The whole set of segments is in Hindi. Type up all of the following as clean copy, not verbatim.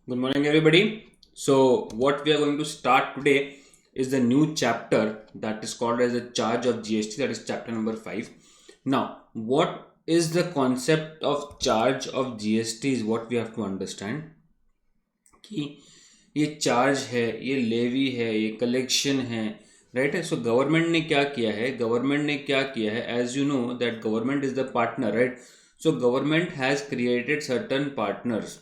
Good morning, everybody. So, what we are going to start today is the new chapter that is called as the charge of GST, that is chapter number 5. Now, what is the concept of charge of GST is what we have to understand. कि ये चार्ज है, ये लेवी है, ये कलेक्शन है, राइट है. सो गवर्नमेंट ने क्या किया है, as you know that government is the partner, right. So government has created certain partners,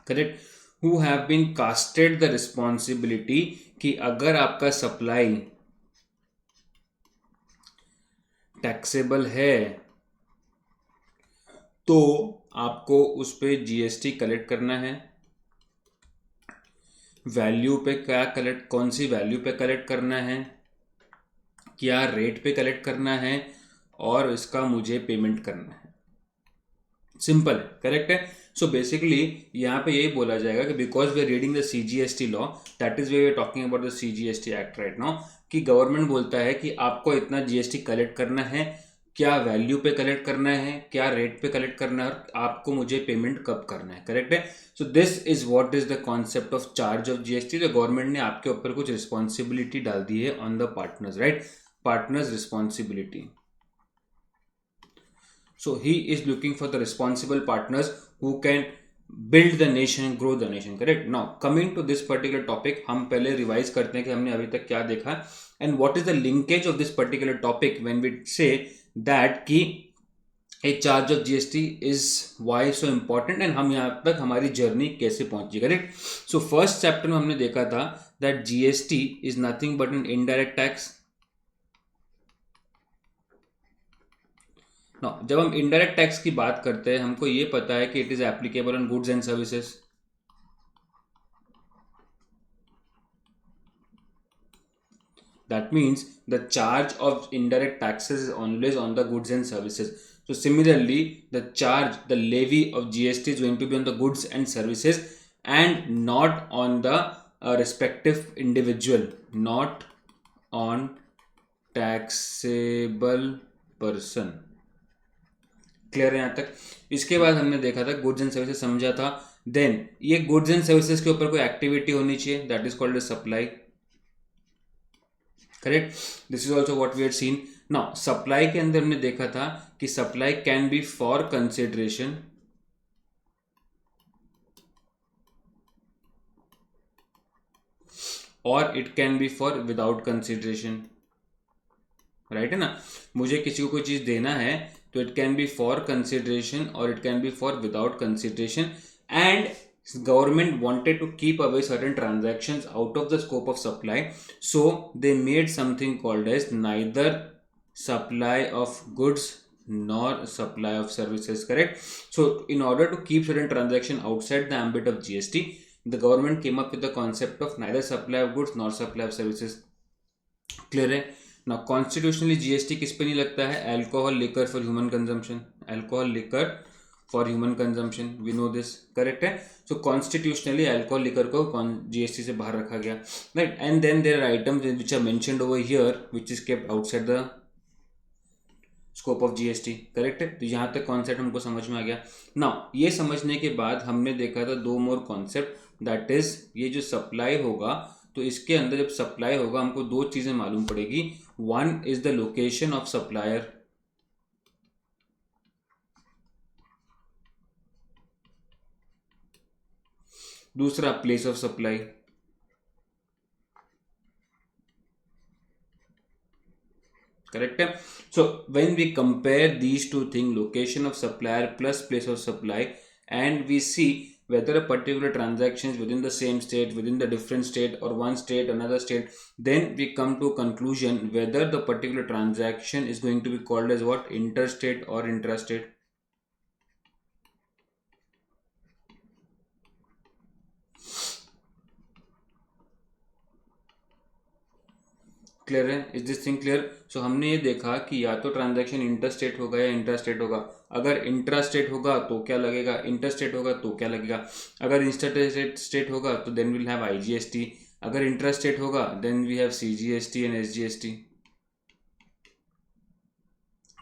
correct, who have been casted the responsibility कि अगर आपका सप्लाई टैक्सेबल है तो आपको उस पर जीएसटी कलेक्ट करना है. वैल्यू पे क्या कलेक्ट, कौन सी वैल्यू पे कलेक्ट करना है, क्या रेट पे कलेक्ट करना है, और इसका मुझे पेमेंट करना है. सिंपल है, करेक्ट है. सो बेसिकली यहाँ पे यही बोला जाएगा कि because we are reading the CGST law, that is way we are talking about the CGST act right now, कि गवर्नमेंट बोलता है कि आपको इतना जीएसटी कलेक्ट करना है, क्या वैल्यू पे कलेक्ट करना है, क्या रेट पे कलेक्ट करना है, और आपको मुझे पेमेंट कब करना है, करेक्ट है. So this is what is the concept of charge of GST. तो गवर्नमेंट ने आपके ऊपर कुछ रिस्पॉन्सिबिलिटी डाल दी है on the partners, right. Partners responsibility. So he is looking for the responsible partners who can build the nation, grow the nation. Correct. Now coming to this particular topic, हम पहले रिवाइज करते हैं कि हमने अभी तक क्या देखा and what is the linkage of this particular topic when we say that कि a charge of GST is why so important and हम यहाँ तक हमारी जर्नी कैसे पहुंची. करेक्ट. सो फर्स्ट चैप्टर में हमने देखा था that GST is nothing but an indirect tax. No, जब हम इनडायरेक्ट टैक्स की बात करते हैं हमको ये पता है कि it is applicable on goods and services. That means the charge of indirect taxes is always on the goods and services. So similarly, the levy of GST is going to be on the goods and services and not on the respective individual, not on taxable person. Clear है यहाँ तक. इसके बाद हमने देखा था गुड्स एंड सर्विसेज, समझा था. देन ये गुड्स एंड सर्विसेज के ऊपर कोई एक्टिविटी होनी चाहिए, that is called supply. Correct. This is also what we had seen. Now supply के अंदर हमने देखा था कि supply can be for consideration और it can be for without consideration. Right है ना. मुझे किसी को कोई चीज देना है तो it can be for consideration और it can be for without consideration. And government wanted to keep away certain transactions out of the scope of supply, so they made something called as neither supply of goods nor supply of services. Correct. So in order to keep certain transaction outside the ambit of GST, the government came up with the concept of neither supply of goods nor supply of services. Clear है ना. कॉन्स्टिट्यूशनली जीएसटी किस पे नहीं लगता है, alcohol liquor for human consumption, alcohol liquor for human consumption, we know this. Correct है. सो कॉन्स्टिट्यूशनली अल्कोहल लिकर को जीएसटी से बाहर रखा गया, right. And then there are items which are mentioned over here which is kept outside the scope of GST. Correct है. तो यहाँ तक कॉन्सेप्ट हमको समझ में आ गया. नाउ ये समझने के बाद हमने देखा था दो मोर कॉन्सेप्ट, दैट इज ये जो सप्लाई होगा, तो इसके अंदर जब सप्लाई होगा हमको दो चीजें मालूम पड़ेगी. One is the location of supplier, दूसरा प्लेस ऑफ सप्लाई. करेक्ट है. So when we compare these two thing, location of supplier plus place of supply, and we see whether a particular transaction is within the same state, within the different state, or one state another state, then we come to a conclusion whether the particular transaction is going to be called as what, interstate or intrastate. Clear है. Is this thing clear. So हमने ये देखा कि या तो ट्रांजैक्शन इंटरस्टेट होगा या इंट्रास्टेट होगा. अगर इंट्रास्टेट होगा तो क्या लगेगा, इंटरस्टेट होगा तो क्या लगेगा. अगर इंटरस्टेट होगा तो देन विल हैव आईजीएसटी, अगर इंट्रास्टेट होगा then we have CGST and SGST.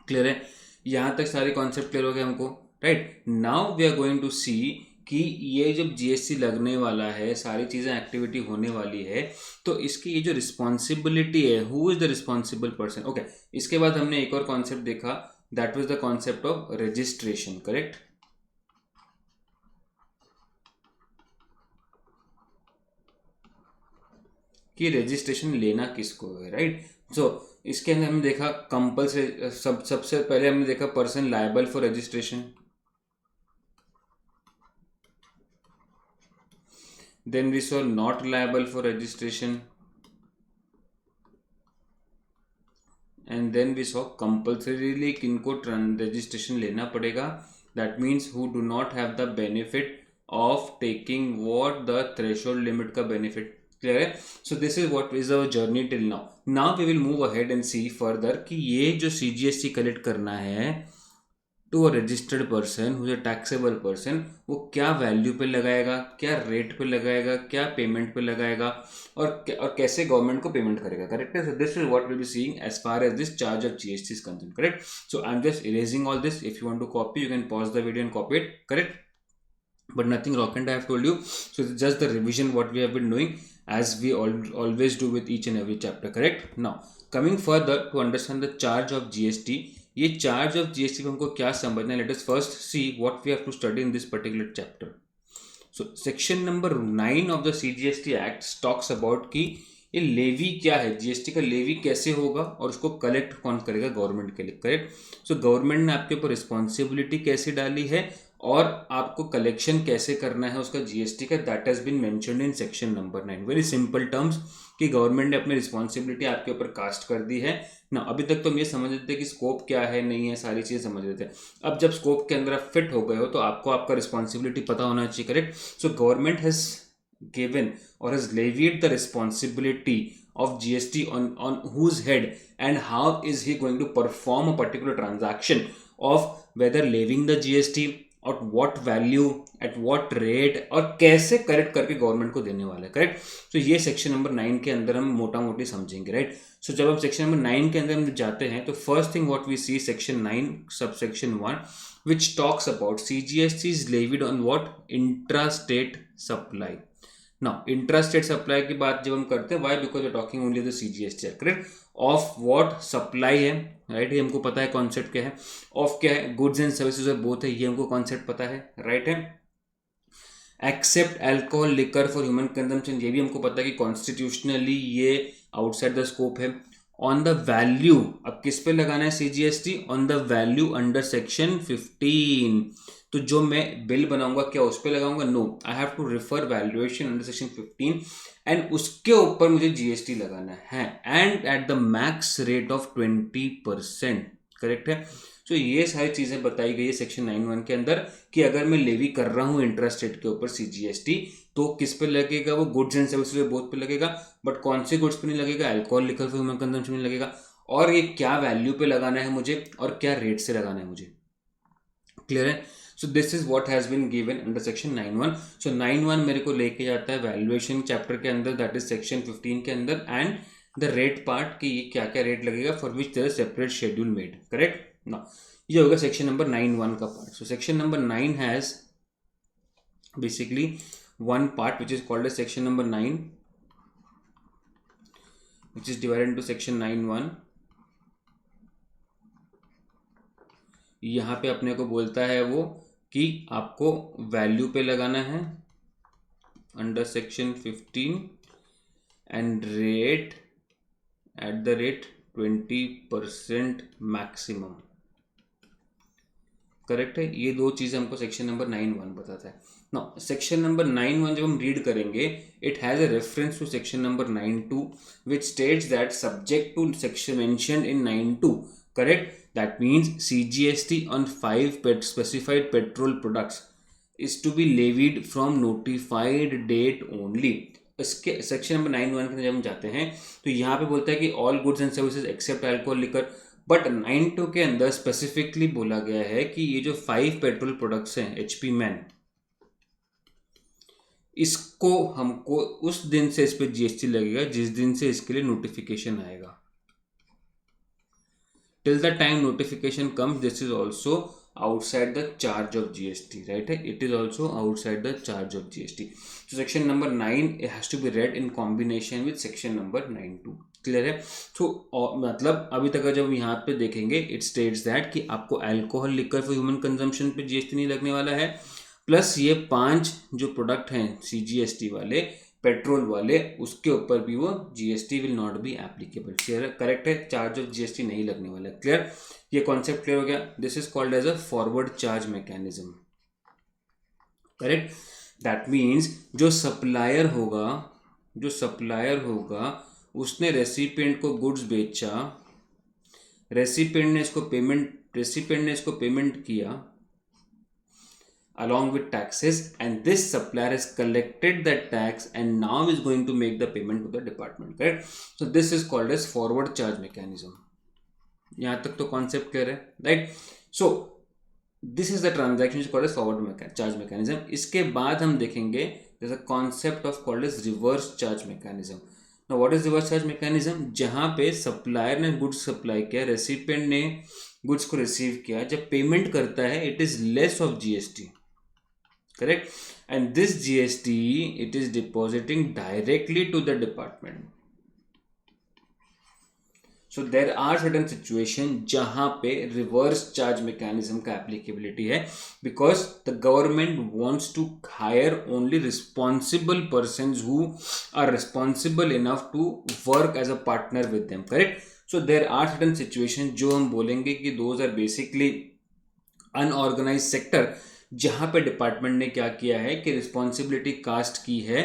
Clear है. यहां तक सारे कॉन्सेप्ट क्लियर हो गए हमको, right. Now we are going to see कि ये जब जीएसटी लगने वाला है, सारी चीज़ें एक्टिविटी होने वाली है, तो इसकी ये जो रिस्पॉन्सिबिलिटी है, who is the responsible person. Okay, इसके बाद हमने एक और कॉन्सेप्ट देखा, that was the concept of registration, correct. कि रजिस्ट्रेशन लेना किसको है, राइट। सो इसके अंदर हमने देखा कंपल्सरी, सबसे पहले हमने देखा person liable for registration, then we saw not liable for registration, and then we saw compulsorily किनको रजिस्ट्रेशन लेना पड़ेगा, that means who do not have the benefit of taking what the threshold limit का benefit, clear है। so this is what is our journey till now we will move ahead and see further कि ये जो CGST कलेक्ट करना है to a registered person who is a taxable person, वो क्या वैल्यू पे लगाएगा, क्या रेट पे लगाएगा, क्या पेमेंट पे लगाएगा, और कैसे गवर्नमेंट को पेमेंट करेगा, करेक्ट है। So this is what will be seeing as far as this charge of GST is concern, correct. So I am just erasing all this, if you want to copy you can pause the video and copy it, correct, but nothing rock and I have told you. So it's just the revision what we have been doing as we always do with each and every chapter, correct। now coming further to understand the charge of GST, ये चार्ज ऑफ जीएसटी को हमको क्या समझना है, let us first see what we have to study in this particular chapter. So section number 9 of the CGST act talks about कि ये लेवी क्या है, जीएसटी का लेवी कैसे होगा और उसको कलेक्ट कौन करेगा, गवर्नमेंट के लिए, करेक्ट। सो गवर्नमेंट ने आपके ऊपर रिस्पॉन्सिबिलिटी कैसे डाली है और आपको कलेक्शन कैसे करना है उसका जीएसटी का, that has been mentioned in section number 9। Very simple terms कि गवर्नमेंट ने अपनी रिस्पॉन्सिबिलिटी आपके ऊपर कास्ट कर दी है ना। अभी तक तो हम ये समझ रहे थे कि स्कोप क्या है, नहीं है, सारी चीज़ें समझ रहे थे। अब जब स्कोप के अंदर आप फिट हो गए हो तो आपको आपका रिस्पॉन्सिबिलिटी पता होना चाहिए, correct. So government has given और has levied the responsibility of GST on whose head and how is he going to perform a particular transaction of whether levying the GST और what value at what rate और कैसे करेक्ट करके गवर्नमेंट को देने वाला है, करेक्ट। तो ये सेक्शन नंबर 9 के अंदर हम मोटा मोटी समझेंगे, राइट। सो जब हम सेक्शन नंबर 9 के अंदर हम जाते हैं तो first thing what we see section 9 sub section 1 which talks about CGST is levied on what, intra state supply. Now intra state supply की बात जब हम करते हैं, why, because we talking only the CGST, correct, of what supply है, राइट, ये हमको पता है कॉन्सेप्ट क्या है, ऑफ क्या है, गुड्स एंड सर्विसेज और बोथ है, ये हमको कॉन्सेप्ट पता है, राइट है। Except alcohol liquor for human consumption, ये भी हमको पता है कि कॉन्स्टिट्यूशनली ये आउटसाइड द स्कोप है। ऑन द वैल्यू, अब किस पे लगाना है CGST, on the value under section 15। तो जो मैं बिल बनाऊंगा क्या उस पर लगाऊंगा, no, I have to refer valuation under section 15 and उसके ऊपर मुझे जीएसटी लगाना है, and at the max rate of 20%, correct है। तो ये सारी चीजें बताई गई है सेक्शन 9(1) के अंदर कि अगर मैं लेवी कर रहा हूँ इंट्रास्टेट के ऊपर CGST तो किस पे लगेगा, वो गुड्स एंड सर्विसेज बोथ पे लगेगा, बट कौन से गुड्स पे नहीं लगेगा, alcohol liquor for human consumption नहीं लगेगा, और ये क्या वैल्यू पे लगाना है मुझे और क्या रेट से लगाना है मुझे, क्लियर है। So this is what has been given under section 9(1). So 9(1) मेरे को लेके जाता है वैल्यूएशन चैप्टर के अंदर, दैट इज सेक्शन 15 के अंदर, एंड द रेट पार्ट कि ये क्या क्या रेट लगेगा for which there is separate schedule made, correct. ना ये होगा सेक्शन नंबर 9(1) का पार्ट। So section number 9 has basically one part which is called as section number 9, which is divided into section 9(1). यहाँ पे अपने को बोलता है वो कि आपको वैल्यू पे लगाना है under section 15 and rate at the rate 20% maximum, correct है। ये दो चीज़ें हमको सेक्शन नंबर 9(1) बताता है। नाउ सेक्शन नंबर 9(1) जब हम रीड करेंगे, it has a reference to section number 9(2) which states that subject to section mentioned in 9(2), correct, that means CGST on 5 specified petrol products is to be levied from notified date only. इसके सेक्शन नंबर 9(1) के अंदर जब हम जाते हैं तो यहाँ पे बोलता है कि all goods and services except alcohol liquor, but 9(2) के अंदर स्पेसिफिकली बोला गया है कि ये जो 5 पेट्रोल प्रोडक्ट्स हैं HP मैन, इसको हमको उस दिन से इस पे GST लगेगा जिस दिन से इसके लिए नोटिफिकेशन आएगा। Till the time notification comes this is also outside the charge of GST, right? It is also outside the charge of GST. So section number 9 it has to be read in combination with section number 9(2). Clear है? तो मतलब अभी तक जब यहाँ पे देखेंगे इट स्टेट्स दैट कि आपको alcohol liquor for human consumption पे जीएसटी नहीं लगने वाला है, प्लस ये 5 जो प्रोडक्ट हैं CGST वाले, पेट्रोल वाले, उसके ऊपर भी वो GST will not be applicable. Clear है? करेक्ट है, चार्ज ऑफ GST नहीं लगने वाला। क्लियर? ये कॉन्सेप्ट क्लियर हो गया। This is called as a forward charge mechanism. Correct? That means जो सप्लायर होगा उसने रेसिपिएंट को गुड्स बेचा, रेसिपिएंट ने इसको पेमेंट किया along with taxes, and this supplier has collected that tax and now is going to make the payment to the department. Correct? So this is called as forward charge mechanism. यहाँ तक तो कॉन्सेप्ट क्लियर है, right? So this is the transaction called as forward charge mechanism. इसके बाद हम देखेंगे there's a concept of called as reverse charge mechanism. Now what is reverse charge mechanism? जहाँ पे सप्लायर ने गुड्स सप्लाई किया, रेसिपिएंट ने गुड्स को रिसीव किया, जब पेमेंट करता है it is less of GST. Correct? And this GST it is depositing directly to the department. So there are certain situations जहाँ पे reverse charge mechanism का applicability है, because the government wants to hire only responsible persons who are responsible enough to work as a partner with them. Correct? So there are certain situations जो हम बोलेंगे कि those are basically unorganized sector, जहाँ पे डिपार्टमेंट ने क्या किया है कि रिस्पॉन्सिबिलिटी कास्ट की है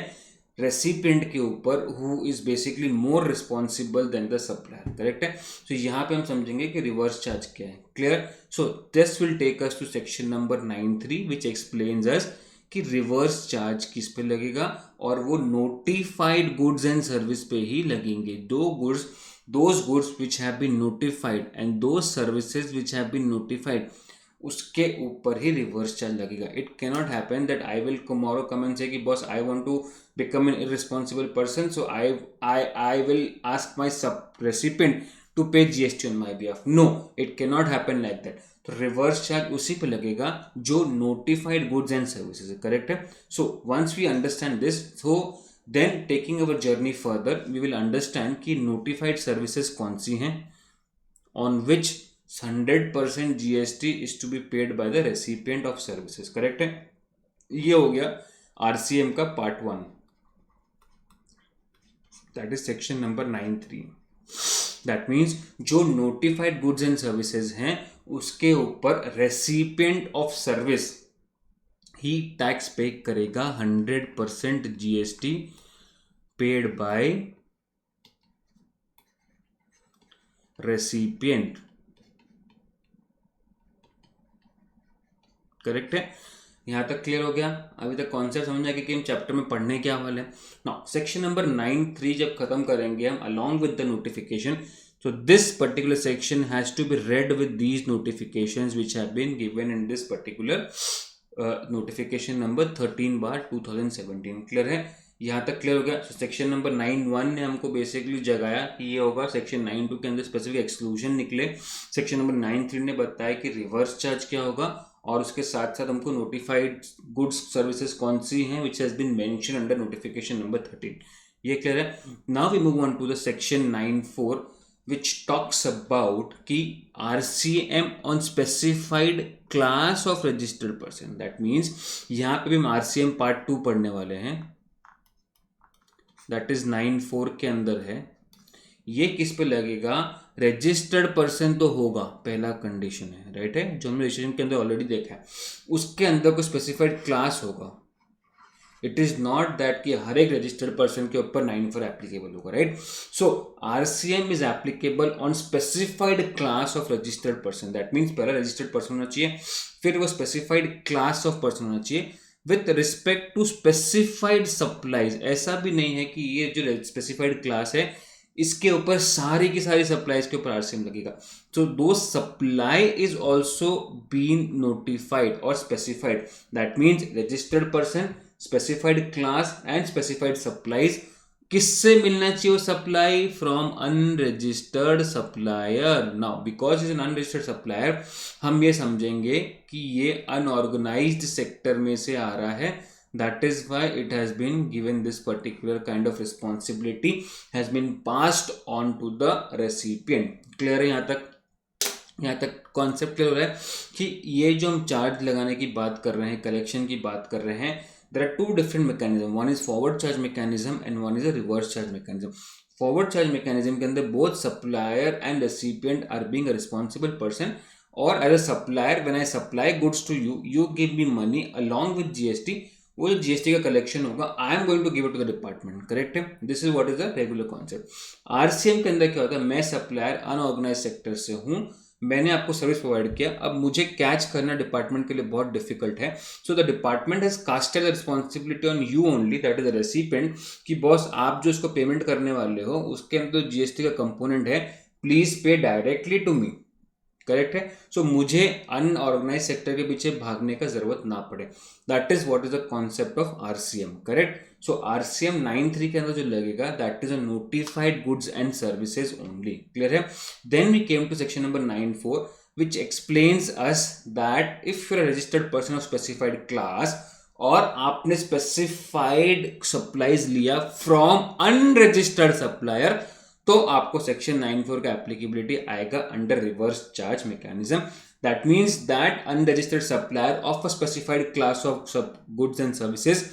रेसिपिएंट के ऊपर, who is basically more responsible than the supplier. Correct है? तो यहाँ पे हम समझेंगे कि रिवर्स चार्ज क्या है। Clear? So this will take us to section number 9(3) which explains us कि रिवर्स चार्ज किस पे लगेगा, और वो नोटिफाइड गुड्स एंड सर्विस पे ही लगेंगे। those goods which have been notified and those services which have been notified, उसके ऊपर ही रिवर्स चार्ज लगेगा। It cannot happen that I will tomorrow come and say कि boss I want to become an irresponsible person, so I will ask my sub recipient to pay GST on my behalf. No, it cannot happen like that. तो रिवर्स चार्ज उसी पे लगेगा जो नोटिफाइड गुड्स एंड सर्विसेज है। करेक्ट है? So once we understand this, so then taking our journey further we will understand कि नोटिफाइड सर्विसेज कौन सी हैं on which 100% GST is to be paid by the recipient of services. Correct है? ये हो गया RCM का part 1, that is section number 9(3). That means जो नोटिफाइड गुड्स एंड सर्विसेज हैं उसके ऊपर recipient of service he tax पे करेगा। 100% GST paid by recipient. Correct है? यहां तक क्लियर हो गया? अभी तक कॉन्सेप्ट समझ आएगा कि हम चैप्टर में पढ़ने क्या वाले हैं। नाउ सेक्शन नंबर 9(3) जब खत्म करेंगे हम along with the notification, so this particular section has to be read with these notifications which have been given in this particular notification number 13/2017. Clear है? यहाँ तक क्लियर हो गया? सेक्शन नंबर 9(1) ने हमको बेसिकली जगाया कि ये होगा, सेक्शन 9(2) के अंदर स्पेसिफिक एक्सक्लूजन निकले, सेक्शन नंबर 9(3) ने बताया कि रिवर्स चार्ज क्या होगा, और उसके साथ साथ हमको नोटिफाइड गुड्स सर्विसेज कौन सी हैं which has been mention under notification number 13। ये क्लियर है? Now we move on to the section 9(4) which talks about कि RCM on specified class of registered person. That means यहाँ पे भी हम RCM पार्ट 2 पढ़ने वाले हैं, that is 9(4) के अंदर है। ये किस पे लगेगा? रजिस्टर्ड पर्सन तो होगा, पहला कंडीशन है, राइट है, जो हमने रजिस्ट्रेशन के अंदर ऑलरेडी देखा है। उसके अंदर कोई स्पेसिफाइड क्लास होगा। इट इज नॉट दैट कि हर एक रजिस्टर्ड पर्सन के ऊपर 9(4) एप्लीकेबल होगा, right? So RCM is applicable on specified class of registered person. That means पहला रजिस्टर्ड पर्सन होना चाहिए, फिर वो स्पेसिफाइड क्लास ऑफ पर्सन होना चाहिए with respect to specified supplies. ऐसा भी नहीं है कि ये जो स्पेसिफाइड क्लास है इसके ऊपर सारी की सारी सप्लाईज के ऊपर RCM लगेगा। So those supply is also been notified or specified. That means registered person, specified class and specified supplies, किससे मिलना चाहिए वो supply? From unregistered supplier. Now because is an unregistered supplier, हम ये समझेंगे कि ये अनऑर्गेनाइज्ड सेक्टर में से आ रहा है, that is why it has been given this particular kind of responsibility has been passed on to the recipient. Clear है यहाँ तक? यहाँ तक कॉन्सेप्ट क्लियर हो रहा है कि ये जो हम चार्ज लगाने की बात कर रहे हैं, कलेक्शन की बात कर रहे हैं, there are two different mechanism, one is forward charge mechanism and one is a reverse charge mechanism. Forward charge mechanism के अंदर both supplier and recipient are being a responsible person, और as a supplier when I supply goods to you, you give me money along with GST, वो जो GST का कलेक्शन होगा I am going to give it to the department, correct है? This is what is the regular concept. RCM के अंदर क्या होता है, मैं सप्लायर अनऑर्गेनाइज सेक्टर से हूँ, मैंने आपको सर्विस प्रोवाइड किया, अब मुझे कैच करना डिपार्टमेंट के लिए बहुत डिफिकल्ट है, so the department has casted the responsibility on you only, that is the recipient, कि बॉस आप जो इसको पेमेंट करने वाले हो उसके अंदर जीएसटी का कंपोनेंट है, please pay directly to me, correct है? सो मुझे अनऑर्गेनाइज सेक्टर के पीछे भागने का जरूरत ना पड़े, that is what is the concept of RCM, correct? So RCM 9(3) के अंदर जो लगेगा that is a notified goods and services only, clear है? Then we came to section number 9(4) which explains us that if you're a registered person of specified class और आपने स्पेसिफाइड सप्लाईज लिया फ्रॉम अनरजिस्टर्ड सप्लायर, तो आपको सेक्शन 9(4) का एप्लीकेबिलिटी आएगा under reverse charge mechanism. That means that unregistered supplier of a specified class of goods and services,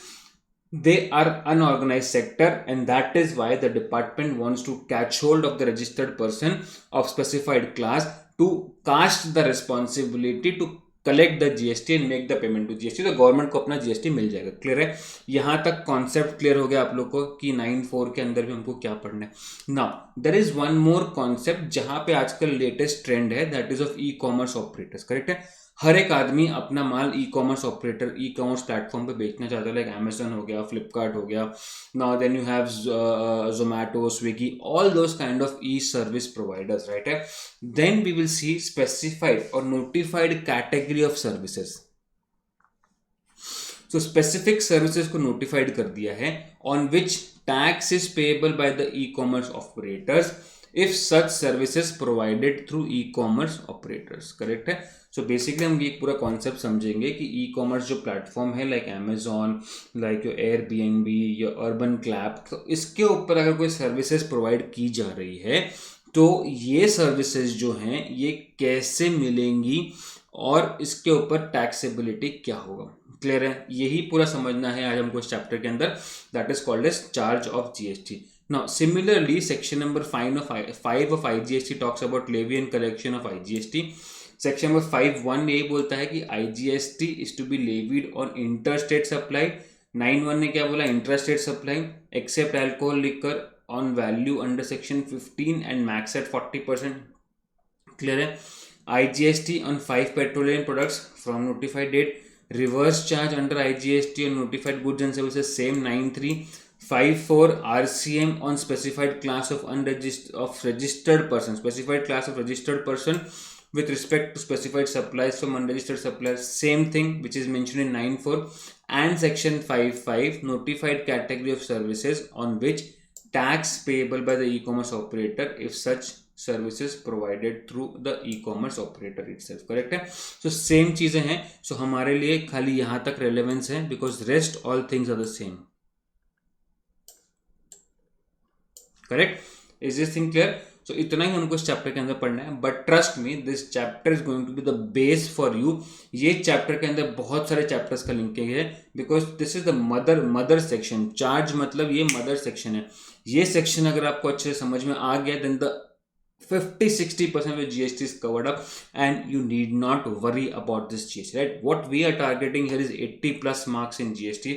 they are unorganized sector, and that is why the department wants to catch hold of the registered person of specified class to cast the responsibility to collect the GST and make the payment to GST, तो गवर्नमेंट को अपना GST मिल जाएगा। क्लियर है? यहाँ तक कॉन्सेप्ट क्लियर हो गया आप लोग को कि 9(4) के अंदर भी हमको क्या पढ़ना है। Now there is one more concept जहां पे आजकल लेटेस्ट ट्रेंड है, that is of e commerce operators, correct है? हर एक आदमी अपना माल e commerce operator, e commerce platform पे बेचना चाहता है, लाइक अमेजन हो गया, फ्लिपकार्ट हो गया, now then you have Zomato, Swiggy, all those kind of e service providers, right है? Then we will see specified और notified category of services. So specific services को नोटिफाइड कर दिया है on which tax is payable by the e commerce operators if such services provided through e-commerce operators, correct है? सो बेसिकली हम ये पूरा कॉन्सेप्ट समझेंगे कि ई कॉमर्स जो प्लेटफॉर्म है, like Amazon, like your Airbnb या अर्बन क्लैप, तो इसके ऊपर अगर कोई सर्विसेज प्रोवाइड की जा रही है तो ये सर्विसेज जो हैं ये कैसे मिलेंगी और इसके ऊपर टैक्सेबिलिटी क्या होगा। क्लियर है? यही पूरा समझना है आज हमको इस चैप्टर के अंदर, that is called as charge of GST. Now, similarly, section number 5 of IGST talks about levy and collection of IGST. Section number 5(1) ये बोलता है कि IGST is to be levied on interstate supply. 9(1) ने क्या बोला? Intrastate supply, except alcohol liquor on value under section 15 and max at 40%. Clear है? IGST on 5 petroleum products from notified date. Reverse charge under IGST on notified goods and services, same 9(3). 5(4) RCM on specified class of registered person, specified class of registered person with respect to specified supplies from unregistered suppliers, same thing which is mentioned in 9(4). and section 5(5) notified category of services on which tax payable by the e-commerce operator if such services provided through the e-commerce operator itself, correct है? सो सेम चीजें हैं, सो हमारे लिए खाली यहाँ तक रेलेवेंस है, because rest all things are the same, correct? Is this thing clear? So इतना ही हमको इस चैप्टर के अंदर पढ़ना है, but trust me this chapter is going to be the base for you. ये चैप्टर के अंदर बहुत सारे चैप्टर्स का लिंक है, because this is the mother section. Charge मतलब ये मदर सेक्शन है। ये सेक्शन अगर आपको अच्छे से समझ में आ गया, then the 50-60% of GST is covered up and you need not worry about this GST, right? What we are targeting here is 80+ marks in GST,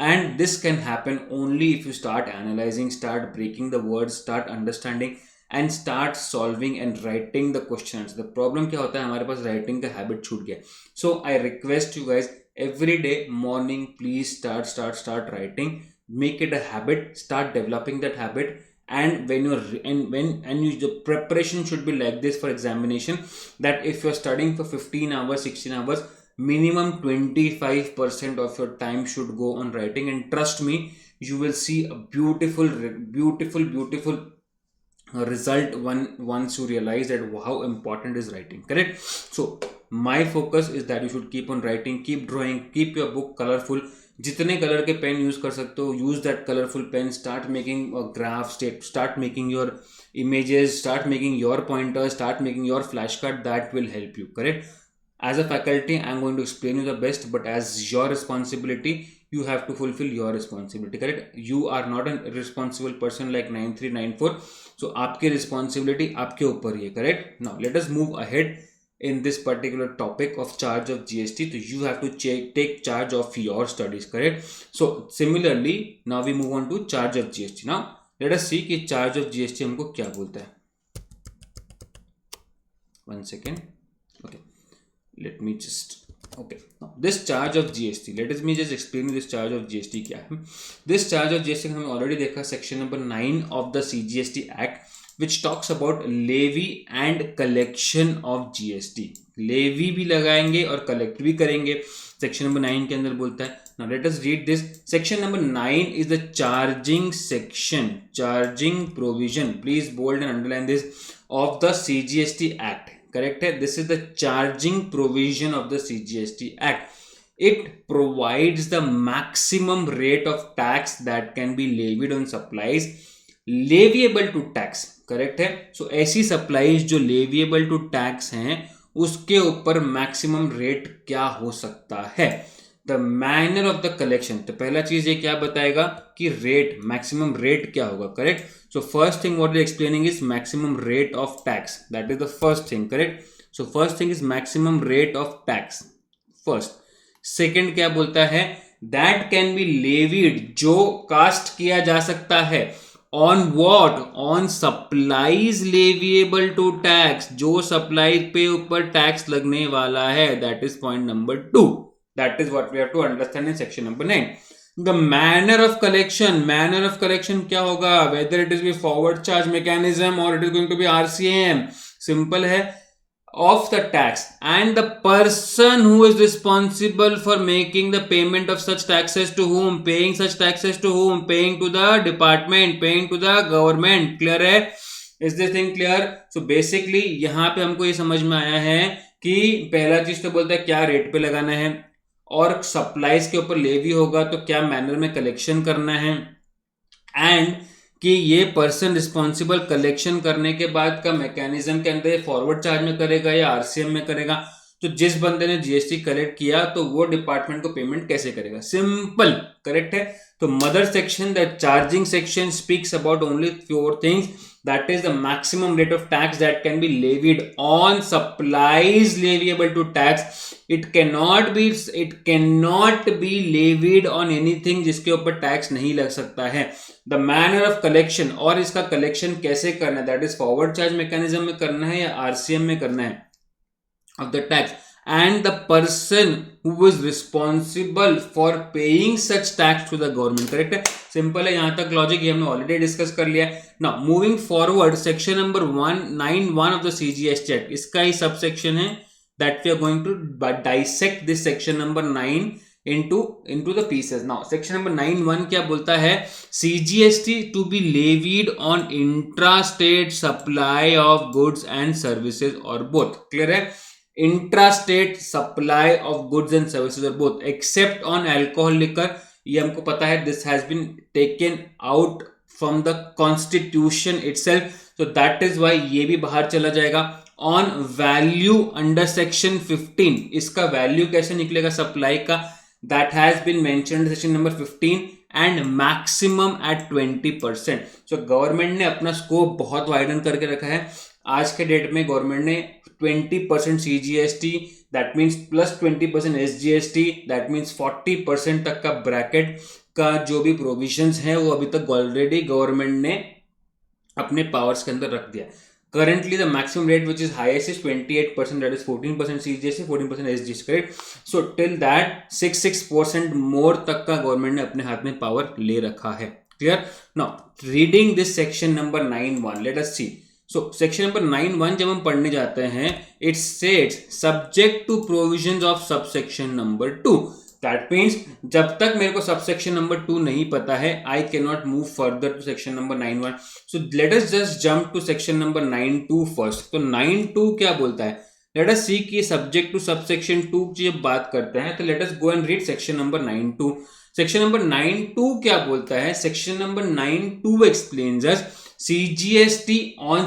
and this can happen only if you start analyzing, start breaking the words, start understanding and start solving and writing the questions. The problem क्या होता है, हमारे पास writing का habit छूट गया। So I request you guys every day morning, please start writing. Make it a habit. Start developing that habit. And the preparation should be like this for examination, that if you're studying for 15 hours 16 hours, minimum 25% of your time should go on writing, and trust me, you will see a beautiful result once you realize that how important is writing. Correct? So my focus is that you should keep on writing, keep drawing, keep your book colorful. जितने कलर के पेन यूज कर सकते हो, use that colourful pen, start making graph, start making your images, start making your pointers, start making your flashcard. That will help you. Correct? As a faculty, I'm going to explain you the best, but as your responsibility, you have to fulfill your responsibility. Correct? You are not a responsible person like 9394. So आपकी responsibility आपके ऊपर ही है. Correct? Now let us move ahead in this particular topic of charge of GST. So you have to take charge of your studies. Correct? So similarly, now we move on to charge of GST. Now let us see कि charge of GST हमको क्या बोलता है. One second. Okay. Let me just. Okay. Now this charge of GST. Let me just explain this charge of GST क्या है. This charge of GST हमने already देखा section number 9 of the CGST Act, which talks about levy and collection of GST. Levy भी लगाएंगे और collect भी करेंगे. Section number 9 के अंदर बोलता है. Now let us read this. Section number 9 is the charging section, charging provision. Please bold and underline this, of the CGST Act. Correct? This is the charging provision of the CGST Act. It provides the maximum rate of tax that can be levied on supplies leviable to tax. Correct है? So ऐसी supplies जो leviable to tax हैं, उसके ऊपर maximum rate क्या हो सकता है. The manner of the collection. तो पहला चीज ये क्या बताएगा कि रेट, मैक्सिमम रेट क्या होगा. Correct? So first thing what we explaining is maximum rate of tax. That is the first thing. Correct? So first thing is maximum rate of tax. First. Second क्या बोलता है? दैट कैन बी लेविड, जो कास्ट किया जा सकता है. On what? On supplies leviable to tax, जो सप्लाई पे ऊपर टैक्स लगने वाला है. That is point number 2. That is what we have to understand in section number 9. The manner of collection. Manner of collection क्या होगा? Whether it is be forward charge mechanism or it is going to be RCM. Simple है. Of the tax, and the person who is responsible for making the payment of such taxes to whom? Paying such taxes to whom? Paying to the department, paying to the government. Clear है? Is this thing clear? So basically यहाँ पे हमको ये समझ में आया है कि पहला चीज तो बोलता है क्या रेट पे लगाना है, और सप्लाईज के ऊपर लेवी होगा तो क्या मैनर में कलेक्शन करना है, एंड कि ये पर्सन रिस्पॉन्सिबल कलेक्शन करने के बाद का मैकेनिज्म के अंदर फॉरवर्ड चार्ज में करेगा या आरसीएम में करेगा. तो जिस बंदे ने जीएसटी कलेक्ट किया तो वो डिपार्टमेंट को पेमेंट कैसे करेगा. सिंपल. करेक्ट है? तो mother section, the charging section speaks about only 4 things. That is the maximum rate of tax that can be levied on supplies leviable to tax. It cannot be levied on anything जिसके ऊपर टैक्स नहीं लग सकता है. The manner of collection, और इसका कलेक्शन कैसे करना है, that is forward charge mechanism में करना है या RCM में करना है, of the tax, and the person who is responsible for paying such tax to the government. Correct है? सिंपल है. यहां तक लॉजिक ये हमने ऑलरेडी डिस्कस कर लिया. Now moving forward, section number 191 of the CGST act, इसका ही सब सेक्शन है. That we are going to dissect this section number 9 into the pieces. Now section number 9(1) क्या बोलता है? CGST to be levied on intrastate supply of goods and services or both. Clear है? Intrastate supply of goods and services or both, except on alcohol liquor. ये हमको पता है. This has been taken out from the constitution itself, so that is why ये भी बाहर चला जाएगा. On value under section 15, इसका वैल्यू कैसे निकलेगा सप्लाई का? That has been mentioned in section number 15 and maximum at 20%. So government ने अपना स्कोप बहुत वाइडन करके रखा है. आज के डेट में गवर्नमेंट ने 20% CGST, that means plus 20% SGST, that means 40% तक का ब्रैकेट का जो भी प्रोविजंस है वो अभी तक ऑलरेडी गवर्नमेंट ने अपने पावर्स के अंदर रख दिया. Currently, the maximum rate which is highest is 28%, that is 14% CGST, 14% SGST, correct? So till that 6% more तक का गवर्नमेंट ने अपने हाथ में पावर ले रखा है. Clear? Now reading this section number 9(1), let us see. So section number 9(1) जब हम पढ़ने जाते हैं, it sets subject to provisions of subsection number 2. That means जब तक मेरे को सबसेक्शन नंबर 2 नहीं पता है, I can not move further to section number 9(1). So let us just jump to section number 9(2) first. तो 9(2) क्या बोलता है? लेट अस सी कि सब्जेक्ट टू सबसेक्शन 2 की जब बात करते हैं तो late us go and read section number 9(2). Section number 9(2) क्या बोलता है? Section number 9(2) explains us CGST on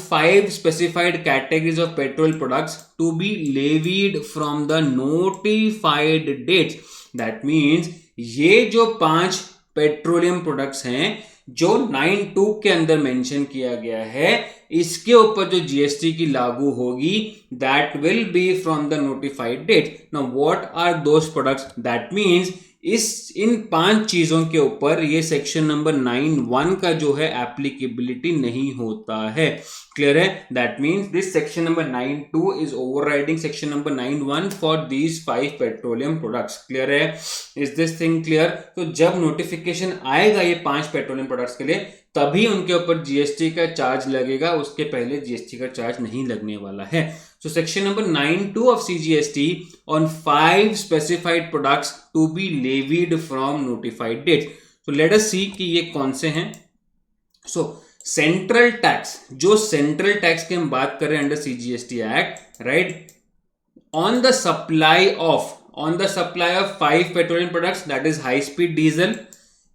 5 specified categories of petrol products to be levied from the notified dates. That means ये जो 5 पेट्रोलियम प्रोडक्ट्स हैं जो 9(2) के अंदर मेंशन किया गया है, इसके ऊपर जो जीएसटी की लागू होगी, that will be from the notified date. Now what are those products? That means in 5 चीजों के ऊपर ये सेक्शन नंबर 9(1) का जो है एप्लीकेबिलिटी नहीं होता है. क्लियर है? That means this section number 9(2) is overriding section number 9(1) for these 5 petroleum products. Clear है? Is this thing clear? तो जब नोटिफिकेशन आएगा ये 5 पेट्रोलियम प्रोडक्ट्स के लिए, तभी उनके ऊपर जीएसटी का चार्ज लगेगा, उसके पहले जीएसटी का चार्ज नहीं लगने वाला है. So section number 9(2) of CGST on 5 specified products to be levied from notified dates. So let us see कि ये कौन से हैं. So सेंट्रल टैक्स, जो सेंट्रल टैक्स की हम बात कर रहे हैं under CGST act, right, on the supply of 5 petroleum products, that is high speed diesel,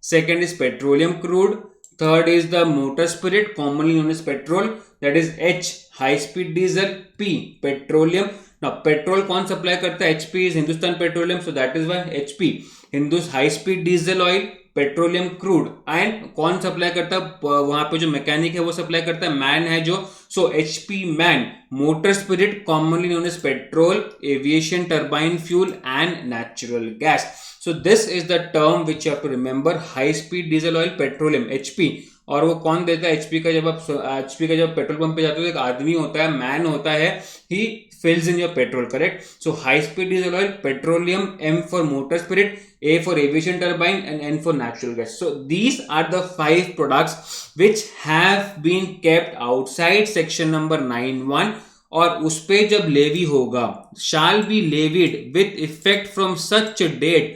second is petroleum crude, third is the motor spirit commonly known as petrol, that is H high speed diesel, P petroleum. Now petrol कौन सप्लाई करता है? HP is Hindustan Petroleum, so that is why HP. high speed diesel oil, petroleum crude, and कौन सप्लाई करता है? वहां पे जो मैकेनिक है वो सप्लाई करता है, मैन है जो. सो HP man, motor spirit commonly known as petrol, aviation turbine fuel and natural gas. So this is the term which you have to remember, high speed diesel oil, petroleum, HP. और वो कौन देता है? HP का जब पेट्रोल पंप पे जाते हो, एक आदमी होता है, मैन होता है, ही fills in your petrol, correct? So high speed diesel oil, petroleum, M for motor spirit, A for aviation turbine, and N for natural gas. So these are the 5 products which have been kept outside section number 9(1), और उस पे जब लेवी होगा, shall be levied with effect from such a date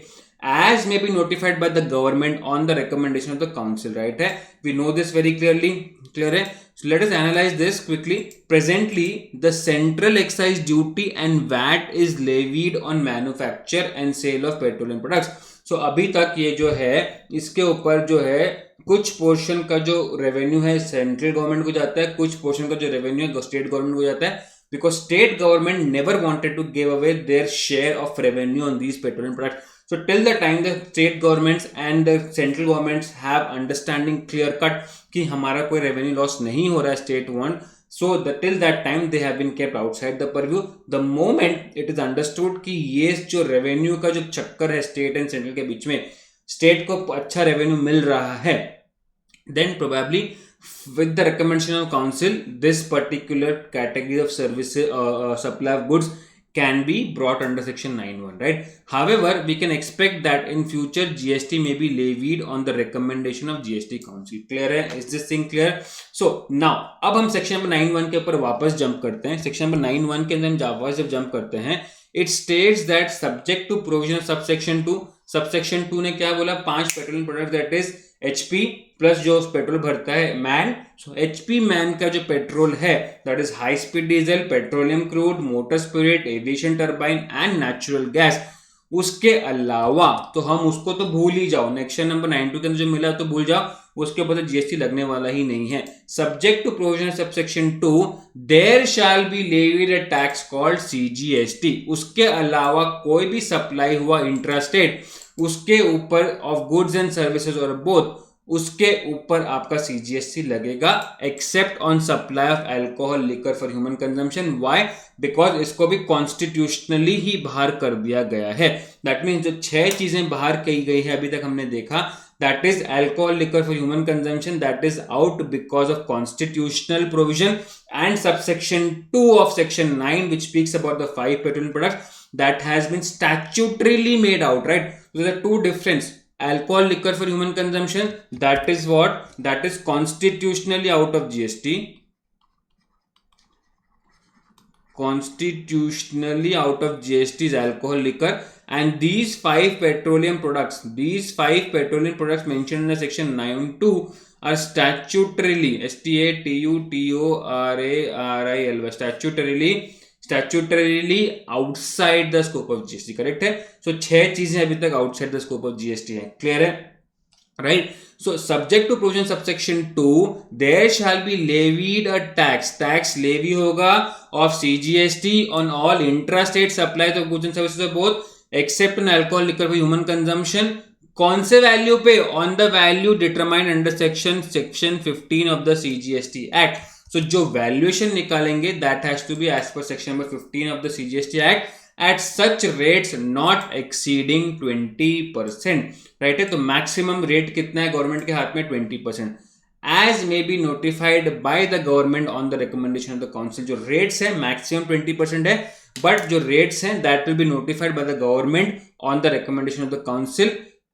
as may be notified by the government on the recommendation of the council. Right है? We know this very clearly. Clear है? So let us analyze this quickly. Presently, the central excise duty and VAT is levied on manufacture and sale of petroleum products. So अभी तक ये जो है, इसके ऊपर जो है कुछ पोर्शन का जो रेवेन्यू है सेंट्रल गवर्नमेंट को जाता है, कुछ पोर्शन का जो रेवेन्यू है स्टेट गवर्नमेंट को जाता है, because state government never wanted to give away their share of revenue on these petroleum products. So till the time the state governments and the central governments have understanding clear cut कि हमारा कोई revenue loss नहीं हो रहा है state one, so till that time they have been kept outside the purview. The moment it is understood कि ये जो revenue का जो चक्कर है state and central के बीच में, state को अच्छा revenue मिल रहा है, then probably with the recommendation of council, this particular category of services, supply of goods can be brought under section 9(1), right? However, we can expect that in future GST may be levied on the recommendation of GST council. Clear है? Is this thing clear? So now अब हम section number 9(1) के ऊपर वापस जंप करते हैं. section number 9(1) के अंदर हम वापस जब जंप करते हैं, it states that subject to provision of subsection 2. Subsection 2 ने क्या बोला? 5 petroleum product, that is HP plus जो पेट्रोल भरता है मैन. सो HP मैन का जो पेट्रोल है, that is high speed diesel, petroleum crude, motor spirit, aviation turbine and natural gas. उसके अलावा तो हम उसको तो भूल ही जाओ, सेक्शन नंबर 9(2) के अंदर जो मिला तो भूल जाओ, उसके ऊपर तो जीएसटी लगने वाला ही नहीं है. Subject to provision subsection 2, there shall be levied a tax called CGST. उसके अलावा कोई भी सप्लाई हुआ इंट्रास्टेट, उसके ऊपर ऑफ गुड्स एंड सर्विसेज और बोथ, उसके ऊपर आपका CGST लगेगा, accept on supply of alcohol, liquor for human consumption. Why? Because इसको भी कॉन्स्टिट्यूशनली ही बाहर कर दिया गया है. दैट मीन्स जो 6 चीजें बाहर की गई है अभी तक हमने देखा, that is alcohol, liquor for human consumption, that is out because of constitutional provision, and subsection 2 of section 9 which speaks about the 5 petroleum products, that has been statutorily made out, right? So there are two difference. alcohol liquor for human consumption, that is what? That is constitutionally out of GST. Constitutionally out of GST is alcohol liquor, and these five petroleum products mentioned in the section 9(2) are statutorily, statutorily outside the scope of GST. Correct है? सो 6 चीजें अभी तक outside the scope of GST है. क्लियर है? Right? So subject to provision subsection 2, there shall be levied a tax levy होगा of CGST on all intrastate supplies of goods and services of both except on alcohol liquor for human consumption. कौन से वैल्यू पे? On the value determined under section 15 of the CGST act. So जो वैल्यूएशन निकालेंगे that has to be as per section number 15 of the CGST act at such rates not exceeding 20%. Right है? तो मैक्सिमम रेट कितना है गवर्नमेंट के हाथ में? 20%. as may be notified by the government on the recommendation of the council. जो रेट्स है मैक्सिमम 20% है, बट जो रेट्स हैं that will be notified by the government on the recommendation of the council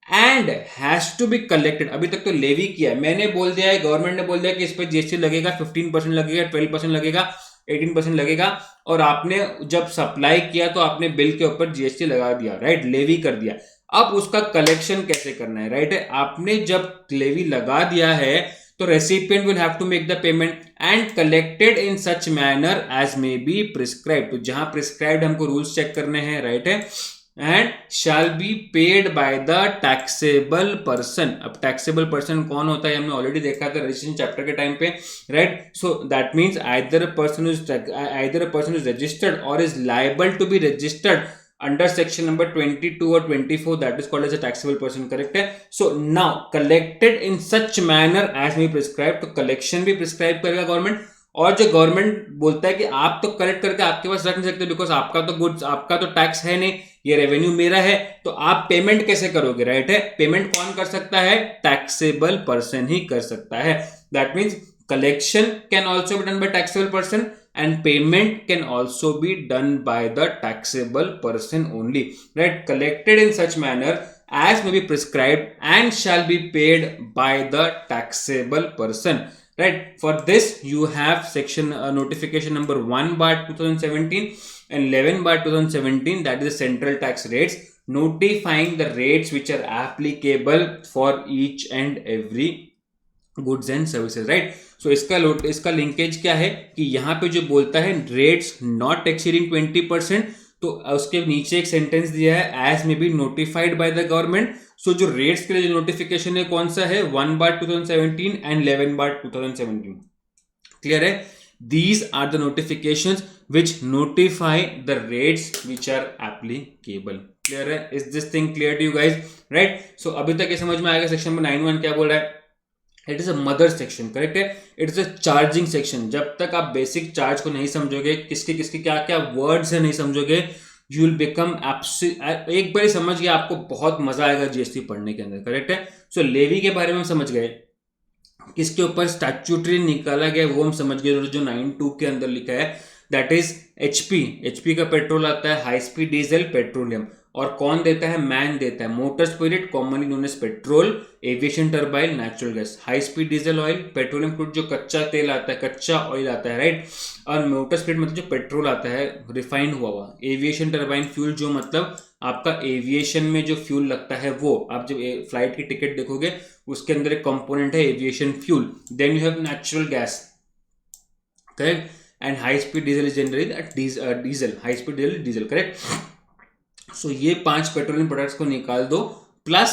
and has to be collected. अभी तक तो लेवी किया है, मैंने बोल दिया है, गवर्नमेंट ने बोल दिया कि इस पर GST लगेगा, 15% लगेगा, 12% लगेगा, 18% लगेगा, और आपने जब सप्लाई किया तो आपने बिल के ऊपर GST लगा दिया, राइट? लेवी कर दिया. अब उसका कलेक्शन कैसे करना है, राइट है? आपने जब लेवी लगा दिया है तो recipient will have to make the payment and collected in such manner as may be prescribed. तो जहां प्रिस्क्राइब्ड हमको रूल्स चेक करने हैं, राइट है? And shall be paid by the taxable person. अब टैक्सेबल पर्सन कौन होता है हमने ऑलरेडी देखा था रजिस्ट्रेशन चैप्टर के टाइम पे, right? So that means either a person is registered और is liable to be registered under section number 22 or 24, that is called as a taxable person. correct है? So now collected in such manner as may prescribed. तो collection भी prescribe करेगा गवर्नमेंट, और जो गवर्नमेंट बोलता है कि आप तो कलेक्ट करके आपके पास रख नहीं सकते बिकॉज आपका तो गुड्स, आपका तो टैक्स है नहीं, ये रेवेन्यू मेरा है, तो आप पेमेंट कैसे करोगे, राइट है? पेमेंट कौन कर सकता है? टैक्सेबल पर्सन ही कर सकता है. That means collection can also be done by taxable person and payment can also be done by the taxable person only, right? Collected in such manner as may be prescribed and shall be paid by the taxable person, right? For this you have section notification number 1/2017 and 11/2017, that is the central tax rates, notifying the rates which are applicable for each and every goods and services, right? So इसका लिंकेज क्या है कि यहाँ पे जो बोलता है रेट्स नॉट एक्सीडिंग 20%, तो उसके नीचे एक सेंटेंस दिया है as may be notified by the government. So जो रेट्स के लिए जो नोटिफिकेशन है कौन सा है? 1/2017 एंड 11/2017. क्लियर है? These are the notifications which notify the rates which are applicable. Clear है? Is this thing clear to you guys? right? So अभी तक ये समझ में आएगा. सेक्शन नंबर 9(1) क्या बोल रहा है? It is a mother section, correct है? It is a charging section. जब तक आप बेसिक चार्ज को नहीं समझोगे, किसके किसके क्या क्या वर्ड्स है नहीं समझोगे, यू विल बिकम एक बार समझ गए आपको बहुत मजा आएगा GST पढ़ने के अंदर, करेक्ट है? सो लेवी के बारे में हम समझ गए, किसके ऊपर स्टैट्यूटरी निकाला गया वो हम समझ गए, जो 9(2) के अंदर लिखा है दैट इज HP का पेट्रोल आता है, हाई स्पीड डीजल, पेट्रोलियम, और कौन देता है? मैन देता है. Motor spirit commonly known as petrol, aviation turbine, natural gas. High speed diesel oil, petroleum crude जो कच्चा तेल आता है, कच्चा ऑयल आता है, राइट? और मोटर स्पिरिट मतलब जो पेट्रोल आता है रिफाइंड हुआ. एविएशन टर्बाइन फ्यूल जो मतलब आपका एविएशन में जो फ्यूल लगता है वो, आप जब फ्लाइट की टिकट देखोगे उसके अंदर एक कंपोनेंट है aviation fuel. Then you have natural gas, correct? And high speed diesel is generally diesel, high speed diesel, correct? So ये 5 पेट्रोलियम प्रोडक्ट्स को निकाल दो, प्लस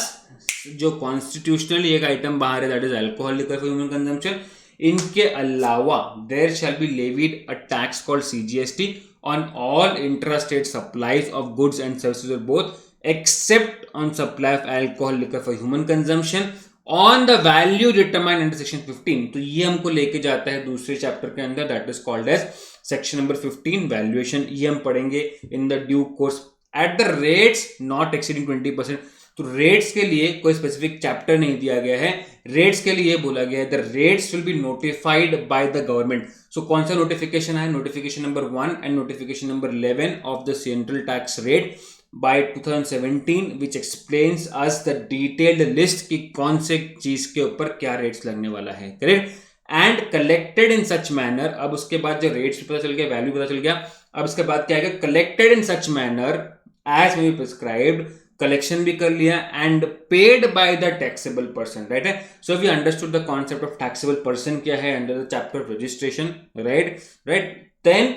जो कॉन्स्टिट्यूशनली एक आइटम बाहर है that is alcohol liquor for human consumption. इनके अलावा there shall be levied a tax called CGST on all intrastate supplies of goods and services of both except on supply of alcohol liquor for human consumption on the value determined under section 15. तो ये हमको लेके जाता है दूसरे चैप्टर के अंदर that is called as section number 15 valuation. ये हम पढ़ेंगे in the due course at the rates not exceeding 20%. तो रेट्स के लिए कोई स्पेसिफिक चैप्टर नहीं दिया गया है, रेट्स के लिए बोला गया है the rates will be notified by the government. So कौन सा नोटिफिकेशन है? Notification number 1 and notification number 11 of the central tax rate by 2017 which explains us the detailed list कि कौन से चीज के ऊपर क्या रेट्स लगने वाला है, correct, and collected in such manner. अब उसके बाद जो रेट्स पता चल गया, वैल्यू पता चल गया, अब उसके बाद क्या आएगा, collected in such manner as may be prescribed, collection भी कर लिया, and paid by the taxable person, right है. So we understood the concept of taxable person क्या है under the chapter of registration, right. Then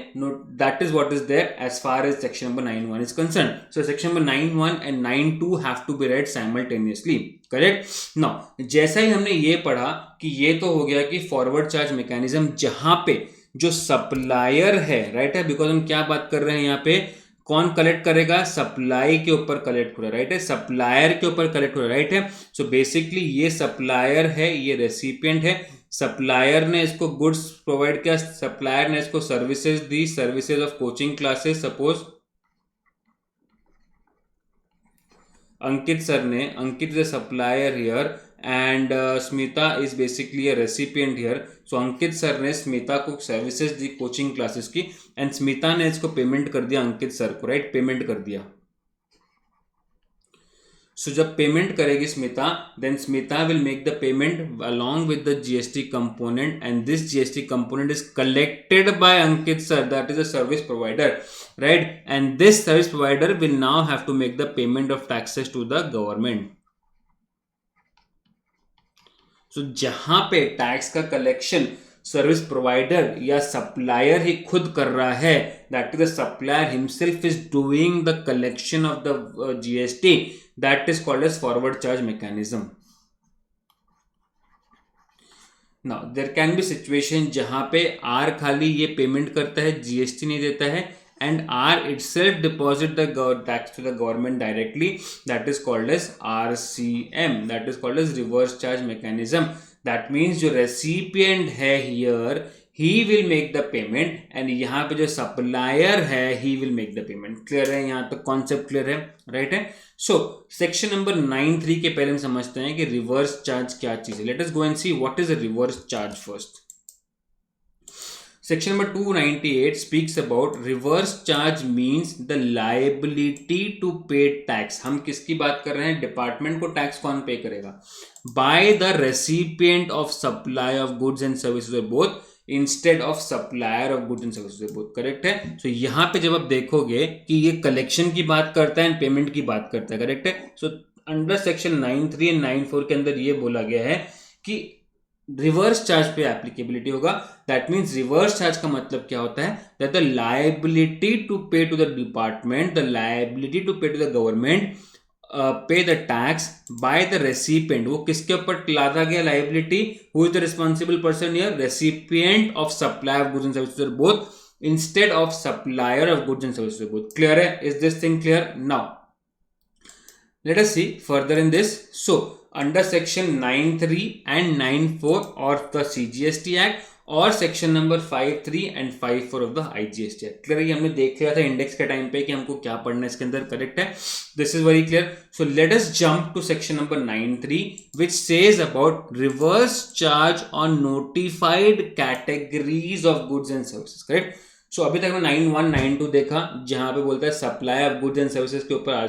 that is what is there as far as section number 9.1 is concerned. So section number 9.1 and 9.2 have to be read simultaneously, correct. Now जैसा ही हमने ये पढ़ा कि ये तो हो गया कि फॉरवर्ड चार्ज मैकेनिज्म जहां पे जो सप्लायर है, राइट है, बिकॉज हम क्या बात कर रहे हैं यहाँ पे, कौन कलेक्ट करेगा, सप्लाई के ऊपर कलेक्ट हो रहा है, राइट है, सप्लायर के ऊपर कलेक्ट हो रहा है, राइट है. सो बेसिकली ये सप्लायर है, ये रेसिपिएंट है. सप्लायर ने इसको गुड्स प्रोवाइड किया, सप्लायर ने इसको सर्विसेज दी, services of coaching classes. Suppose Ankit sir ने, Ankit is a supplier here and Smita is basically a recipient here. So Ankit sir ने स्मिता को सर्विसेज दी कोचिंग क्लासेस की, एंड स्मिता ने इसको पेमेंट कर दिया अंकित सर को, राइट, पेमेंट कर दिया. सो जब पेमेंट करेगी Smita, then Smita will make the payment along with the GST component, and this GST component is collected by Ankit sir, that is a service provider, right, and this service provider will now have to make the payment of taxes to the government. So जहां पे टैक्स का कलेक्शन सर्विस प्रोवाइडर या सप्लायर ही खुद कर रहा है, that is the supplier himself is doing the collection of the GST, that is called as forward charge mechanism. Now there can be situation जहां पे आर खाली ये पेमेंट करता है, जीएसटी नहीं देता है, and R itself deposit the tax to the government directly, that is called as RCM, that is called as reverse charge mechanism. That means जो recipient है here, he will make the payment, and यहाँ पे जो supplier है he will make the payment. Clear है, यहाँ तक concept clear है, right है. So section number 9.3 के पहले हम समझते हैं कि reverse charge क्या चीज़ है. Let us go and see what is a reverse charge first. Section number 298 speaks about reverse charge means the liability to pay tax. हम किसकी बात कर रहे हैं, डिपार्टमेंट को टैक्स कौन पे करेगा, by the recipient of supply of goods and services or both, instead of supplier of goods and services or both, correct है. सो यहाँ पे जब आप देखोगे कि ये कलेक्शन की बात करता है एंड पेमेंट की बात करता है, करेक्ट है. सो अंडर सेक्शन 9.3 एंड 9.4 के अंदर ये बोला गया है कि रिवर्स चार्ज पे एप्लीकेबिलिटी होगा. दैट मीन्स रिवर्स चार्ज का मतलब क्या होता है, that the liability to pay to the department, the liability to pay to the government, pay the tax by the recipient. वो किसके ऊपर लादा गया liability, who is the responsible person here, recipient of supply of goods and services both, instead of supplier of goods and services both. Clear है, is this thing clear? Now let us see further in this. So under section 9.3 and 9.4 of the CGST Act और section number 5.3 and 5.4 of the IGST Act. Clear है, हमने देख लिया था इंडेक्स के टाइम पे कि हमको क्या पढ़ना है इसके अंदर, करेक्ट है. This is very clear. So let us jump to section number 9.3 which says about reverse charge on notified categories of goods and services, correct. So अभी तक हमने 9.1 9.2 देखा जहां पे बोलता है supply of goods and services के ऊपर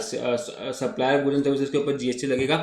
supply of goods and services के ऊपर जीएसटी लगेगा.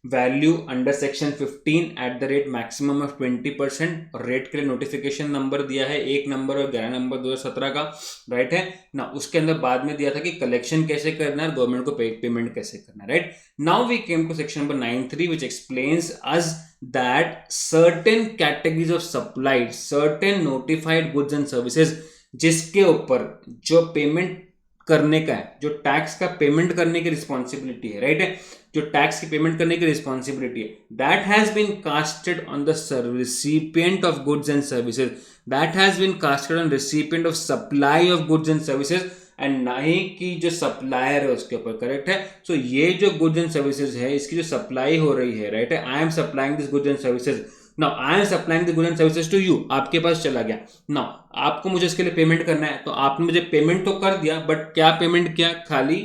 Value under section 15 at the rate maximum of 20%. और रेट के लिए नोटिफिकेशन नंबर दिया है 1 नंबर और 11 नंबर 2017 का, राइट है ना. उसके अंदर बाद में दिया था कि कलेक्शन कैसे करना है, गवर्नमेंट को पेमेंट कैसे करना है, right. Now we came to section number 9.3 which explains us that certain categories of supply, certain notified goods and services जिसके ऊपर जो पेमेंट करने का है, जो टैक्स का पेमेंट करने की रिस्पॉन्सिबिलिटी है, राइट है, जो टैक्स की पेमेंट करने की रिस्पॉन्सिबिलिटी है, that has been casted on the recipient of goods and services, that has been casted on recipient of supply of goods and services, and ना ही कि जो सप्लायर है उसके ऊपर, करेक्ट है. सो ये जो गुड्स एंड सर्विसेज है इसकी जो सप्लाई हो रही है, राइट है, I am supplying this goods and services, now I am supplying the goods and services to you, आपके पास चला गया. नाउ आपको मुझे इसके लिए पेमेंट करना है, तो आपने मुझे पेमेंट तो कर दिया, बट क्या पेमेंट किया, खाली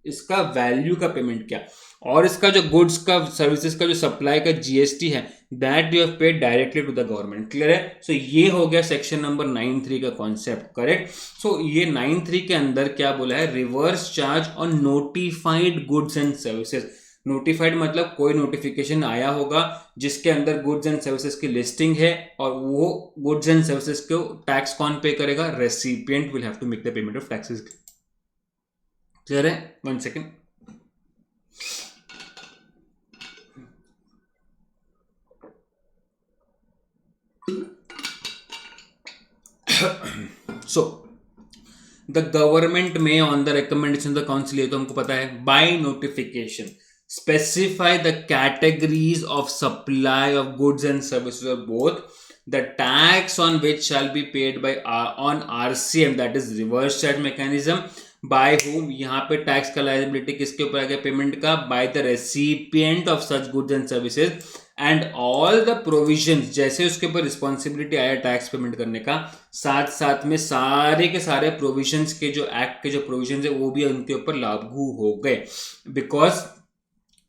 इसका वैल्यू का पेमेंट किया. और इसका जो गुड्स का सर्विसेज का जो सप्लाई का जीएसटी है that you have paid directly to the government. Clear है? सो ये हो गया सेक्शन नंबर 9(3) का कॉन्सेप्ट। करेक्ट? सो ये 9(3) के अंदर क्या बोला है, reverse charge on notified goods and services. Notified मतलब कोई नोटिफिकेशन आया होगा जिसके अंदर गुड्स एंड सर्विसेज की लिस्टिंग है, और वो गुड्स एंड सर्विसेज को टैक्स कौन पे करेगा, recipient will have to make the payment of taxes. Clear है? 1 second. So the government may on the recommendation of the council, ये तो हमको पता है, by notification specify the categories of supply of goods and services or both, the tax on which shall be paid by on RCM, that is reverse charge mechanism, by whom, यहाँ पे टैक्स का लाइबिलिटी किसके ऊपर आ गया, पेमेंट का, bye the recipient of such goods and services, and all the provisions, जैसे उसके ऊपर रिस्पॉन्सिबिलिटी आया टैक्स पेमेंट करने का, साथ साथ में सारे के सारे प्रोविजंस के जो एक्ट के जो प्रोविजंस है वो भी उनके ऊपर लागू हो गए। Because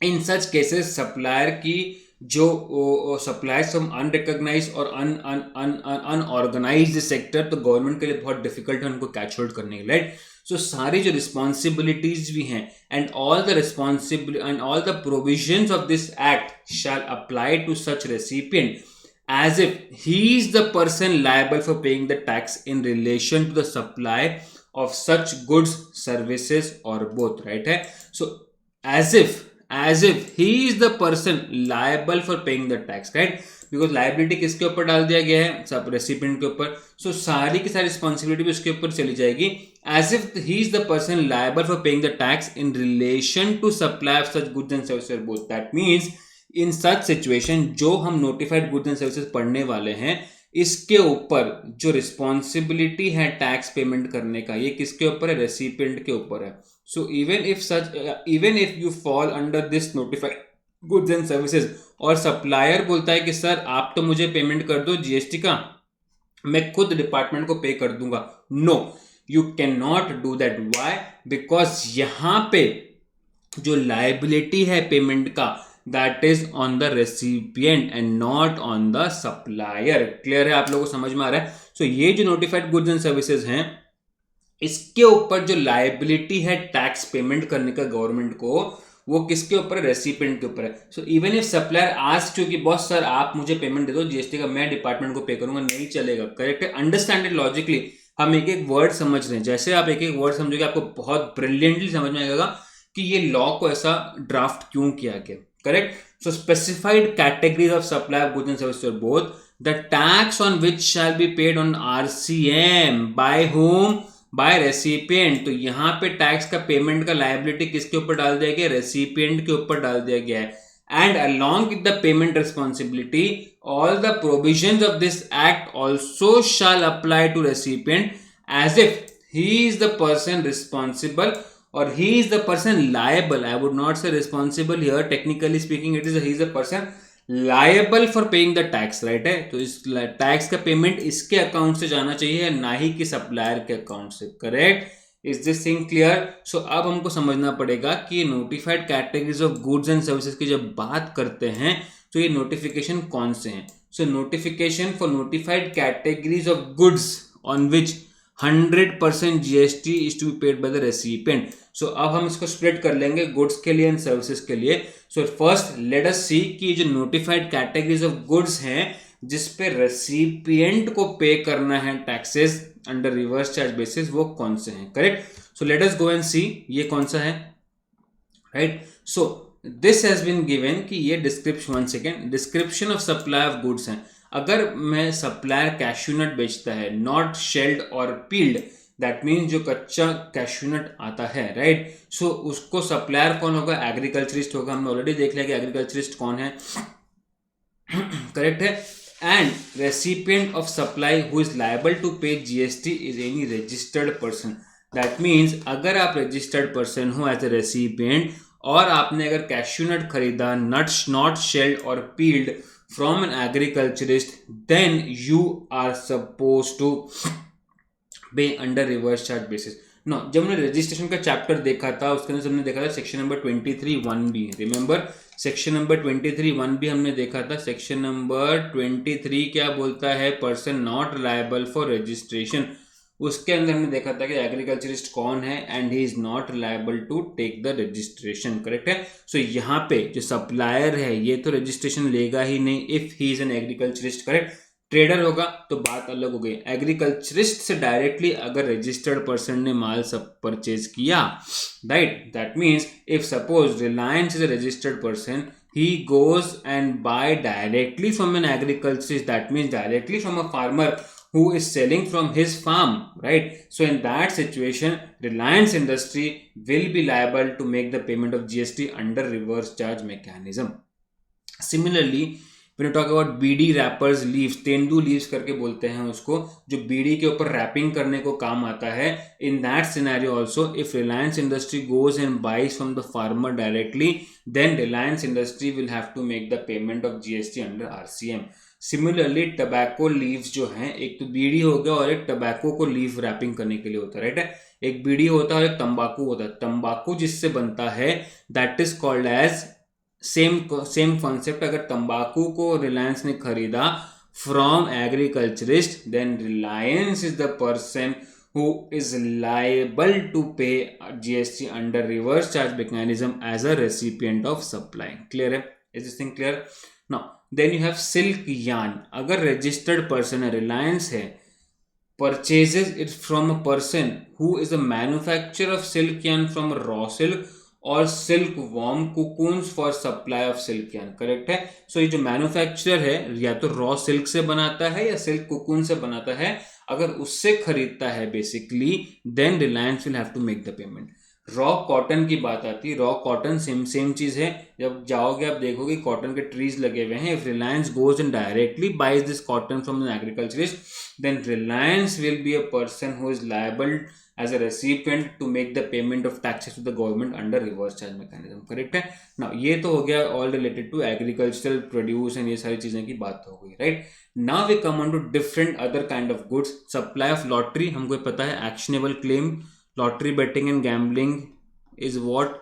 in such cases supplier की जो सप्लायर्स फ्रॉम अनरिकॉग्नाइज और अनऑर्गेनाइज्ड सेक्टर, तो गवर्नमेंट के लिए बहुत डिफिकल्ट है उनको कैच होल्ड करने के लिए, राइट? सो सारी जो रिस्पॉन्सिबिलिटीज भी हैं and all the provisions of this act shall apply to such recipient as if he is the person liable for paying the tax in relation to the supply of such goods, services or both, right है? So as if he is the person liable for paying the tax, right? Because liability किसके ऊपर डाल दिया गया है, सब रेसिपिएंट के ऊपर, so सारी की सारी रिस्पॉन्सिबिलिटी भी उसके ऊपर चली जाएगी, as if he is the person liable for paying the tax in relation to supply of such goods and services or both. That means in such situation जो हम नोटिफाइड गुड्स एंड सर्विसेज पढ़ने वाले हैं, इसके ऊपर जो रिस्पॉन्सिबिलिटी है टैक्स पेमेंट करने का, ये किसके ऊपर है, रेसिपिएंट के ऊपर है। So even if you fall under this notified goods and services, और सप्लायर बोलता है कि सर आप तो मुझे पेमेंट कर दो जीएसटी का, मैं खुद डिपार्टमेंट को पे कर दूंगा, no, you can not do that. Why? Because यहां पे जो लायबिलिटी है पेमेंट का, that is on the recipient and not on the supplier। Clear है? आप लोगों को समझ में आ रहा है? सो ये जो नोटिफाइड गुड्स एंड सर्विसेज हैं, इसके ऊपर जो लायबिलिटी है टैक्स पेमेंट करने का गवर्नमेंट को, वो किसके ऊपर है, रेसिपिएंट के ऊपर है। So even if supplier ask you कि बॉस सर आप मुझे पेमेंट दे दो जीएसटी का, मैं डिपार्टमेंट को पे करूंगा, नहीं चलेगा। करेक्ट है? Understand it logically. हम एक एक वर्ड समझ रहे हैं, जैसे आप एक एक वर्ड समझोगे आपको बहुत ब्रिलियंटली समझ में आएगा कि ये लॉ को ऐसा ड्राफ्ट क्यों किया गया। Correct? So specified categories of supply of goods and services are both, the tax on which shall be paid on RCM by whom, by recipient। तो यहाँ पे टैक्स का पेमेंट का लायबिलिटी किसके ऊपर डाल दिया गया, रेसिपिएंट के ऊपर डाल दिया गया है। And along with the payment responsibility, all the provisions of this act also shall apply to recipient as if he is the person responsible or he is the person liable। I would not say responsible here, technically speaking it is he is the person liable for paying the tax, right है? तो इस टैक्स का पेमेंट इसके अकाउंट से जाना चाहिए, ना ही कि सप्लायर के अकाउंट से। Correct? Is this thing clear? So अब हमको समझना पड़ेगा कि notified categories of goods and services की जब बात करते हैं तो ये नोटिफिकेशन कौन से हैं। So notification for notified categories of goods on which 100% GST is to be paid by the recipient. So अब हम इसको स्प्लिट कर लेंगे गुड्स के लिए एंड सर्विसेज के लिए। सो फर्स्ट लेट अस सी कि जो नोटिफाइड कैटेगरीज ऑफ गुड्स हैं जिस पे रेसिपिएंट को पे करना है taxes under reverse charge basis, वो कौन से हैं। Correct? So let us go and see ये कौन सा है, right? So this has been given कि ये description, 1 second, description of supply of goods हैं। अगर मैं सप्लायर कैश्यूनट बेचता है, नॉट शेल्ड और पील्ड, दैट मीन्स जो कच्चा कैश्यूनट आता है, राइट? सो उसको सप्लायर कौन होगा, एग्रीकल्चरिस्ट होगा। हमने ऑलरेडी देख लिया कि एग्रीकल्चरिस्ट कौन है। करेक्ट है? And recipient of supply who is liable to pay GST is any registered person. That means अगर आप रजिस्टर्ड पर्सन हो एज ए रेसिपिएंट और आपने अगर कैश्यूनट खरीदा, नट्स नॉट शेल्ड और peeled from an agriculturist, then you are supposed to pay under reverse charge basis. नो, जब हमने रजिस्ट्रेशन का चैप्टर देखा था उसके अंदर हमने देखा था section number 23(1)(b, remember section number 23(1)(b) हमने देखा था। सेक्शन नंबर 23 क्या बोलता है, person not liable for registration. उसके अंदर हमने देखा था कि एग्रीकल्चरिस्ट कौन है and he is not liable to take the registration, correct है। सो यहाँ पे जो सप्लायर है ये तो रजिस्ट्रेशन लेगा ही नहीं if he is an agriculturist, correct. Trader होगा तो बात अलग हो गई। एग्रीकल्चरिस्ट से डायरेक्टली अगर रजिस्टर्ड पर्सन ने माल सब परचेज किया, right, that means if suppose Reliance is a registered person, he goes and buy directly from an agriculturist, that means directly from a farmer who is selling from his farm, right? So in that situation Reliance Industry will be liable to make the payment of GST under reverse charge mechanism. Similarly when you talk about bidi wrappers leaves, tendu leaves करके बोलते हैं उसको, जो बीड़ी के ऊपर रैपिंग करने को काम आता है, in that scenario also if Reliance industry goes and buys from the farmer directly, then Reliance industry will have to make the payment of GST under RCM. Similarly tobacco leaves जो हैं, एक तो बीड़ी हो गया और एक टबैको को लीव रैपिंग करने के लिए होता है, राइट। एक बीड़ी होता है और एक तंबाकू होता है। तंबाकू जिससे बनता है that is called as same concept. अगर तंबाकू को रिलायंस ने खरीदा from agriculturist, then Reliance is the person who is liable to pay GST under reverse charge mechanism as a recipient of supply. Clear है? Is this thing clear? Now then you have silk yarn. अगर registered person है, Reliance है, purchases it from a person who is a manufacturer of silk yarn from raw silk और silk worm cocoons for supply of silk yarn, correct है। सो ये जो मैन्युफैक्चरर है या तो रॉ सिल्क से बनाता है या सिल्क कुकून से बनाता है, अगर उससे खरीदता है basically, then Reliance will have to make the payment. Raw cotton की बात आती है, रॉ कॉटन सेम चीज है। जब जाओगे आप देखोगे कॉटन के ट्रीज लगे हुए हैं। If Reliance goes and directly buys this cotton from an agriculturist, then Reliance will be a person who is liable as a recipient to make the payment of taxes to the government under reverse charge mechanism, correct है ना। ये तो हो गया all related to agricultural produce and ये सारी चीजें की बात हो गई, right। Now we come on to different other kind of goods. Supply of lottery, हमको पता है actionable claim, lottery betting and gambling is what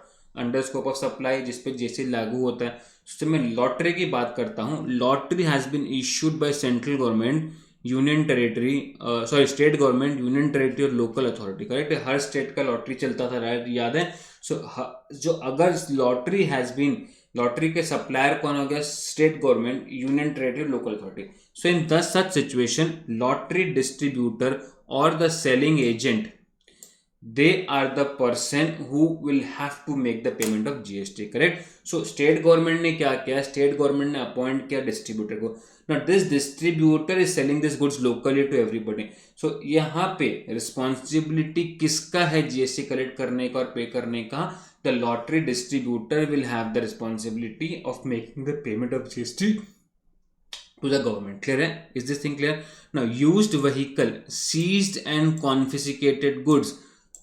under scope of supply, जिसपे जैसे लागू होता है। उससे मैं लॉटरी की बात करता हूँ। Lottery has been issued by central government, union territory, state government, union territory और लोकल अथॉरिटी, करेक्ट है। हर स्टेट का लॉटरी चलता था, याद है। सो जो अगर लॉटरी हैज बीन, लॉटरी के सप्लायर कौन हो गया, state government, union territory, local authority. So in the such situation lottery distributor और the selling agent, they are the person who will have to make the payment of GST, correct। so state government ने क्या किया, state government ने अपॉइंट किया डिस्ट्रीब्यूटर को। now this distributor is selling this goods locally to everybody, so यहाँ पे रिस्पॉन्सिबिलिटी किसका है जीएसटी कलेक्ट करने का और पे करने का, the lottery distributor will have the responsibility of making the payment of GST to the government, clear है। is this thing clear? now used vehicle, seized and confiscated goods,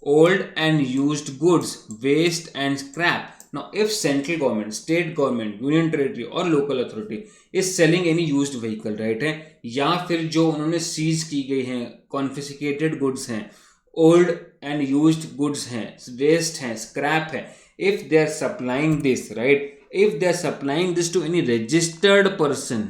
old and used goods, waste and scrap. Now if central government, state government, union territory or local authority is selling any used vehicle, right है, या फिर जो उन्होंने सीज की गई हैं, confiscated goods हैं, old and used goods हैं, waste हैं, scrap है, if they are supplying this, right, if they are supplying this to any registered person,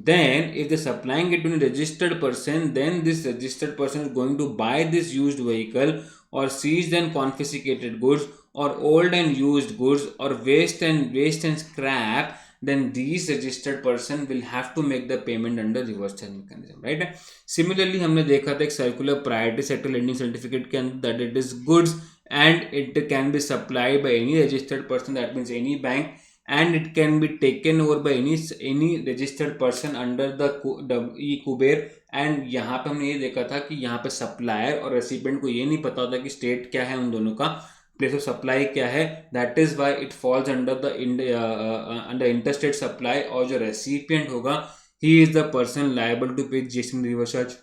then if they're supplying it to a registered person, then this registered person is going to buy this used vehicle or seized and confiscated goods or old and used goods or waste and scrap, then these registered person will have to make the payment under reverse charge mechanism, right। similarly हमने देखा था एक circular priority sector lending certificate के अंदर that it is goods and it can be supplied by any registered person, that means any bank, and it can be taken over by any registered person under the e-Kuber। and यहाँ पे हमने ये देखा था कि यहाँ पे सप्लायर और रेसिपिएंट को ये नहीं पता होता कि स्टेट क्या है उन दोनों का, प्लेस ऑफ सप्लाई क्या है, that is why it falls under the under interstate supply, और जो रेसिपिएंट होगा he is the person liable to pay GST reverse charge.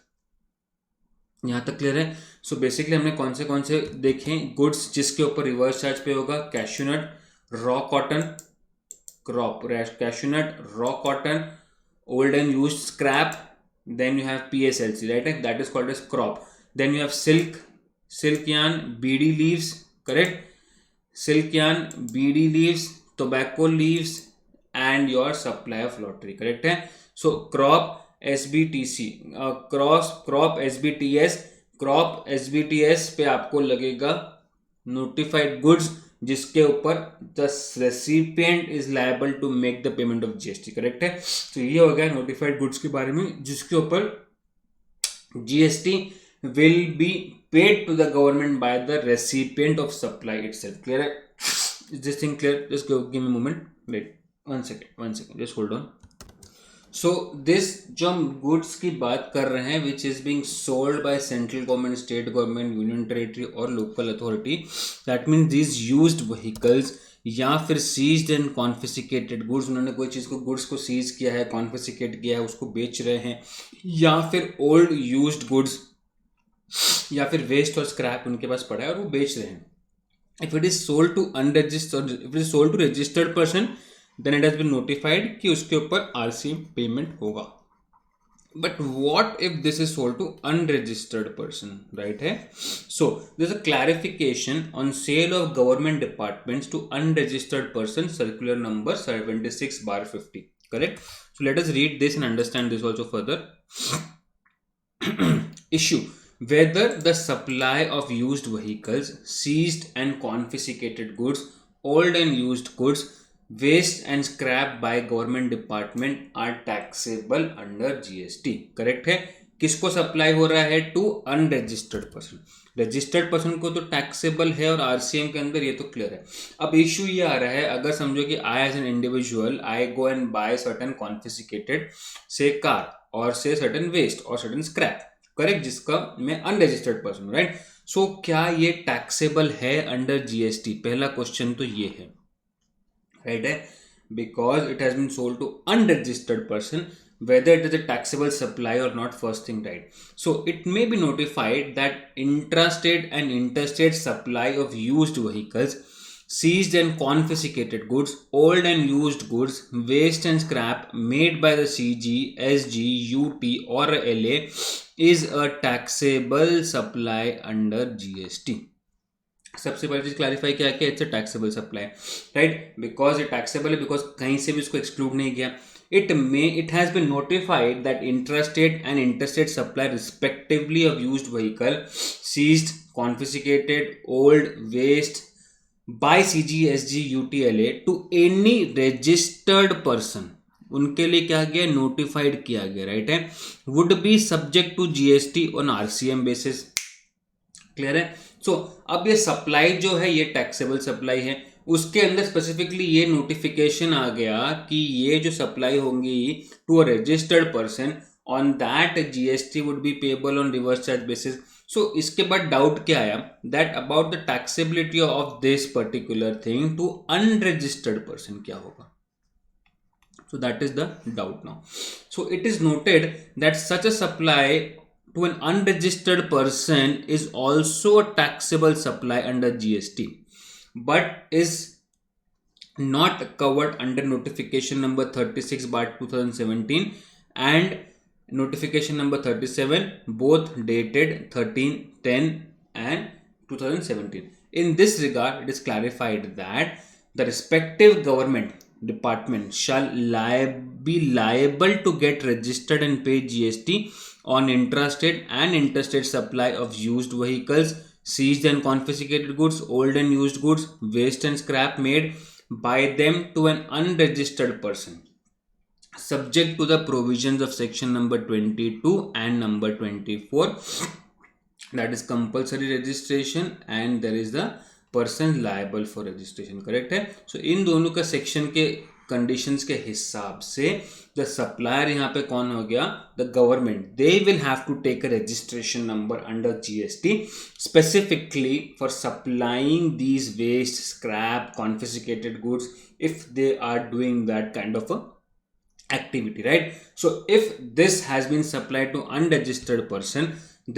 यहाँ तक क्लियर है। सो बेसिकली हमने कौन से देखे गुड्स जिसके ऊपर रिवर्स चार्ज पे होगा, cashew nut, raw cotton, crop, cashew nut, raw cotton, old and used scrap, then you have PSLC, right, that is called as crop। Then you have silk yarn, BD leaves, correct? Silk yarn, BD leaves, tobacco leaves, and your supply of lottery, correct है? So crop SBTC, crop SBTS, crop SBTS पे आपको लगेगा नोटिफाइड गुड्स, जिसके ऊपर the recipient is liable to make the payment of GST, correct है? तो ये हो गया नोटिफाइड गुड्स के बारे में, जिसके ऊपर GST will be paid to the government by the recipient of supply itself. Clear है? Is this thing clear? Just give me a moment. Wait, one second. Just hold on. So this जो हम गुड्स की बात कर रहे हैं, which is being sold by central government, state government, union territory और local authority, that means these used vehicles या फिर सीज्ड एंड कॉन्फिस्केटेड गुड्स, उन्होंने कोई चीज़ को गुड्स को सीज किया है, कॉन्फिस्केट किया है, उसको बेच रहे हैं, या फिर ओल्ड यूज्ड गुड्स या फिर वेस्ट और स्क्रैप उनके पास पड़ा है और वो बेच रहे हैं. If it is sold to unregistered, if it is sold to registered person, then it has been notified कि उसके ऊपर RCM पेमेंट होगा. But what if this is sold to unregistered person, right है? So this a clarification on sale of government departments to unregistered person, circular number 76/50, correct? So let us read this and understand this also further. Issue whether the supply of used vehicles, seized and confiscated goods, old and used goods, waste and scrap by government department are taxable under GST. Correct है? किसको सप्लाई हो रहा है? To unregistered person. Registered person को तो टैक्सेबल है और RCM के अंदर, ये तो क्लियर है. अब इशू ये आ रहा है, अगर समझो कि I as an individual I go and buy certain confiscated say car और से सर्टन वेस्ट और सर्टन स्क्रैप, करेक्ट, जिसका मैं अनरजिस्टर्ड पर्सन हूं, राइट? सो क्या ये टैक्सेबल है अंडर GST? पहला क्वेश्चन तो ये है, राइट है? Because it has been sold to unregistered person, whether it is a taxable supply or not, first thing, right? So it may be notified that intrastate and interstate supply of used vehicles, seized and confiscated goods, old and used goods, waste and scrap made by the CG, SG, UT or LA is a taxable supply under GST. सबसे पहले चीज क्लैरिफाई किया कि it's a taxable supply, right? Because ये टैक्सेबल है, बिकॉज कहीं से भी इसको एक्सक्लूड नहीं किया. it has been notified that intrastate and interstate supply respectively of used vehicle, seized, confiscated, old, waste by CG, SG, UTLA to any registered person, उनके लिए क्या गया? नोटिफाइड किया गया, राइट है? Would be subject to GST on RCM basis. Clear है? सो अब ये सप्लाई जो है ये टैक्सेबल सप्लाई है. उसके अंदर स्पेसिफिकली ये नोटिफिकेशन आ गया कि ये जो सप्लाई होंगी to a registered person, on that GST would be payable on reverse charge basis. So इसके बाद डाउट क्या आया? That about the taxability of this particular thing to unregistered person क्या होगा? So that is the doubt now. So it is noted that such a supply to an unregistered person is also a taxable supply under GST, but is not covered under notification number 36/2017 and notification number 37, both dated 13/10 and 2017. In this regard, it is clarified that the respective government department shall be liable to get registered and pay GST on intrastate and interstate supply of used vehicles, seized and confiscated goods, old and used goods, waste and scrap made by them to an unregistered person, subject to the provisions of section number 22 and number 24, that is compulsory registration, and there is the person liable for registration, correct है? सो इन दोनों का सेक्शन के कंडीशंस के हिसाब से द सप्लायर यहाँ पे कौन हो गया? The government. They will have to take a registration number under GST specifically for supplying these waste, scrap, confiscated goods if they are doing that kind of activity, right? So if this has been supplied to unregistered person,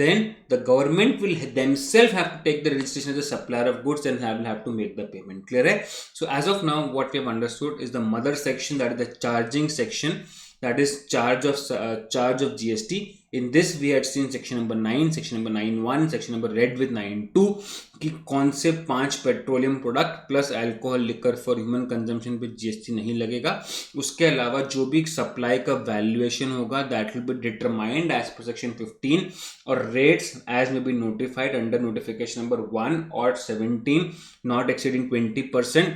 then the government will themselves have to take the registration as a supplier of goods and will have to make the payment. Clear hai? So as of now what we have understood is the mother section, that is the charging section, that is charge of GST. In this we had seen section number 9, section number 9(1), section number read with 9(2) कि कौन से 5 petroleum product plus alcohol liquor for human consumption पे GST नहीं लगेगा. उसके अलावा जो भी सप्लाई का वैल्यूएशन होगा that will be determined as per section 15 और rates as may be notified under notification number 1 और 17 not exceeding 20%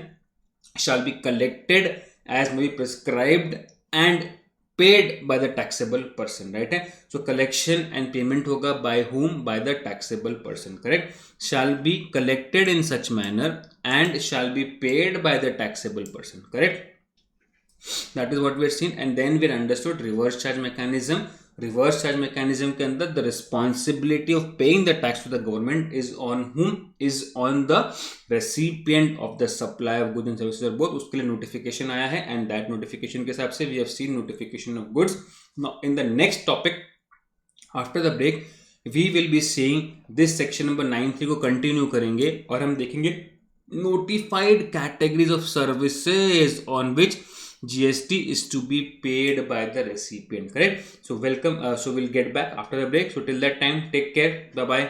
shall be collected as may be prescribed and paid by the taxable person, right है. So collection and payment होगा by whom? By the taxable person, correct. Shall be collected in such manner and shall be paid by the taxable person, correct. That is what we have seen. And then we understood reverse charge mechanism. Reverse charge mechanism के अंदर the responsibility of paying the tax to the government is on whom? Is on the recipient of the supply of goods and services और बोथ. उसके लिए नोटिफिकेशन आया है एंड दैट नोटिफिकेशन के हिसाब से we have seen notification of goods. Now in the next topic after the break we will be seeing this section number 9(3) को कंटिन्यू करेंगे और हम देखेंगे notified categories of services on which GST is to be paid by the recipient, correct. So welcome, so we'll get back after the break. So till that time, take care, bye bye.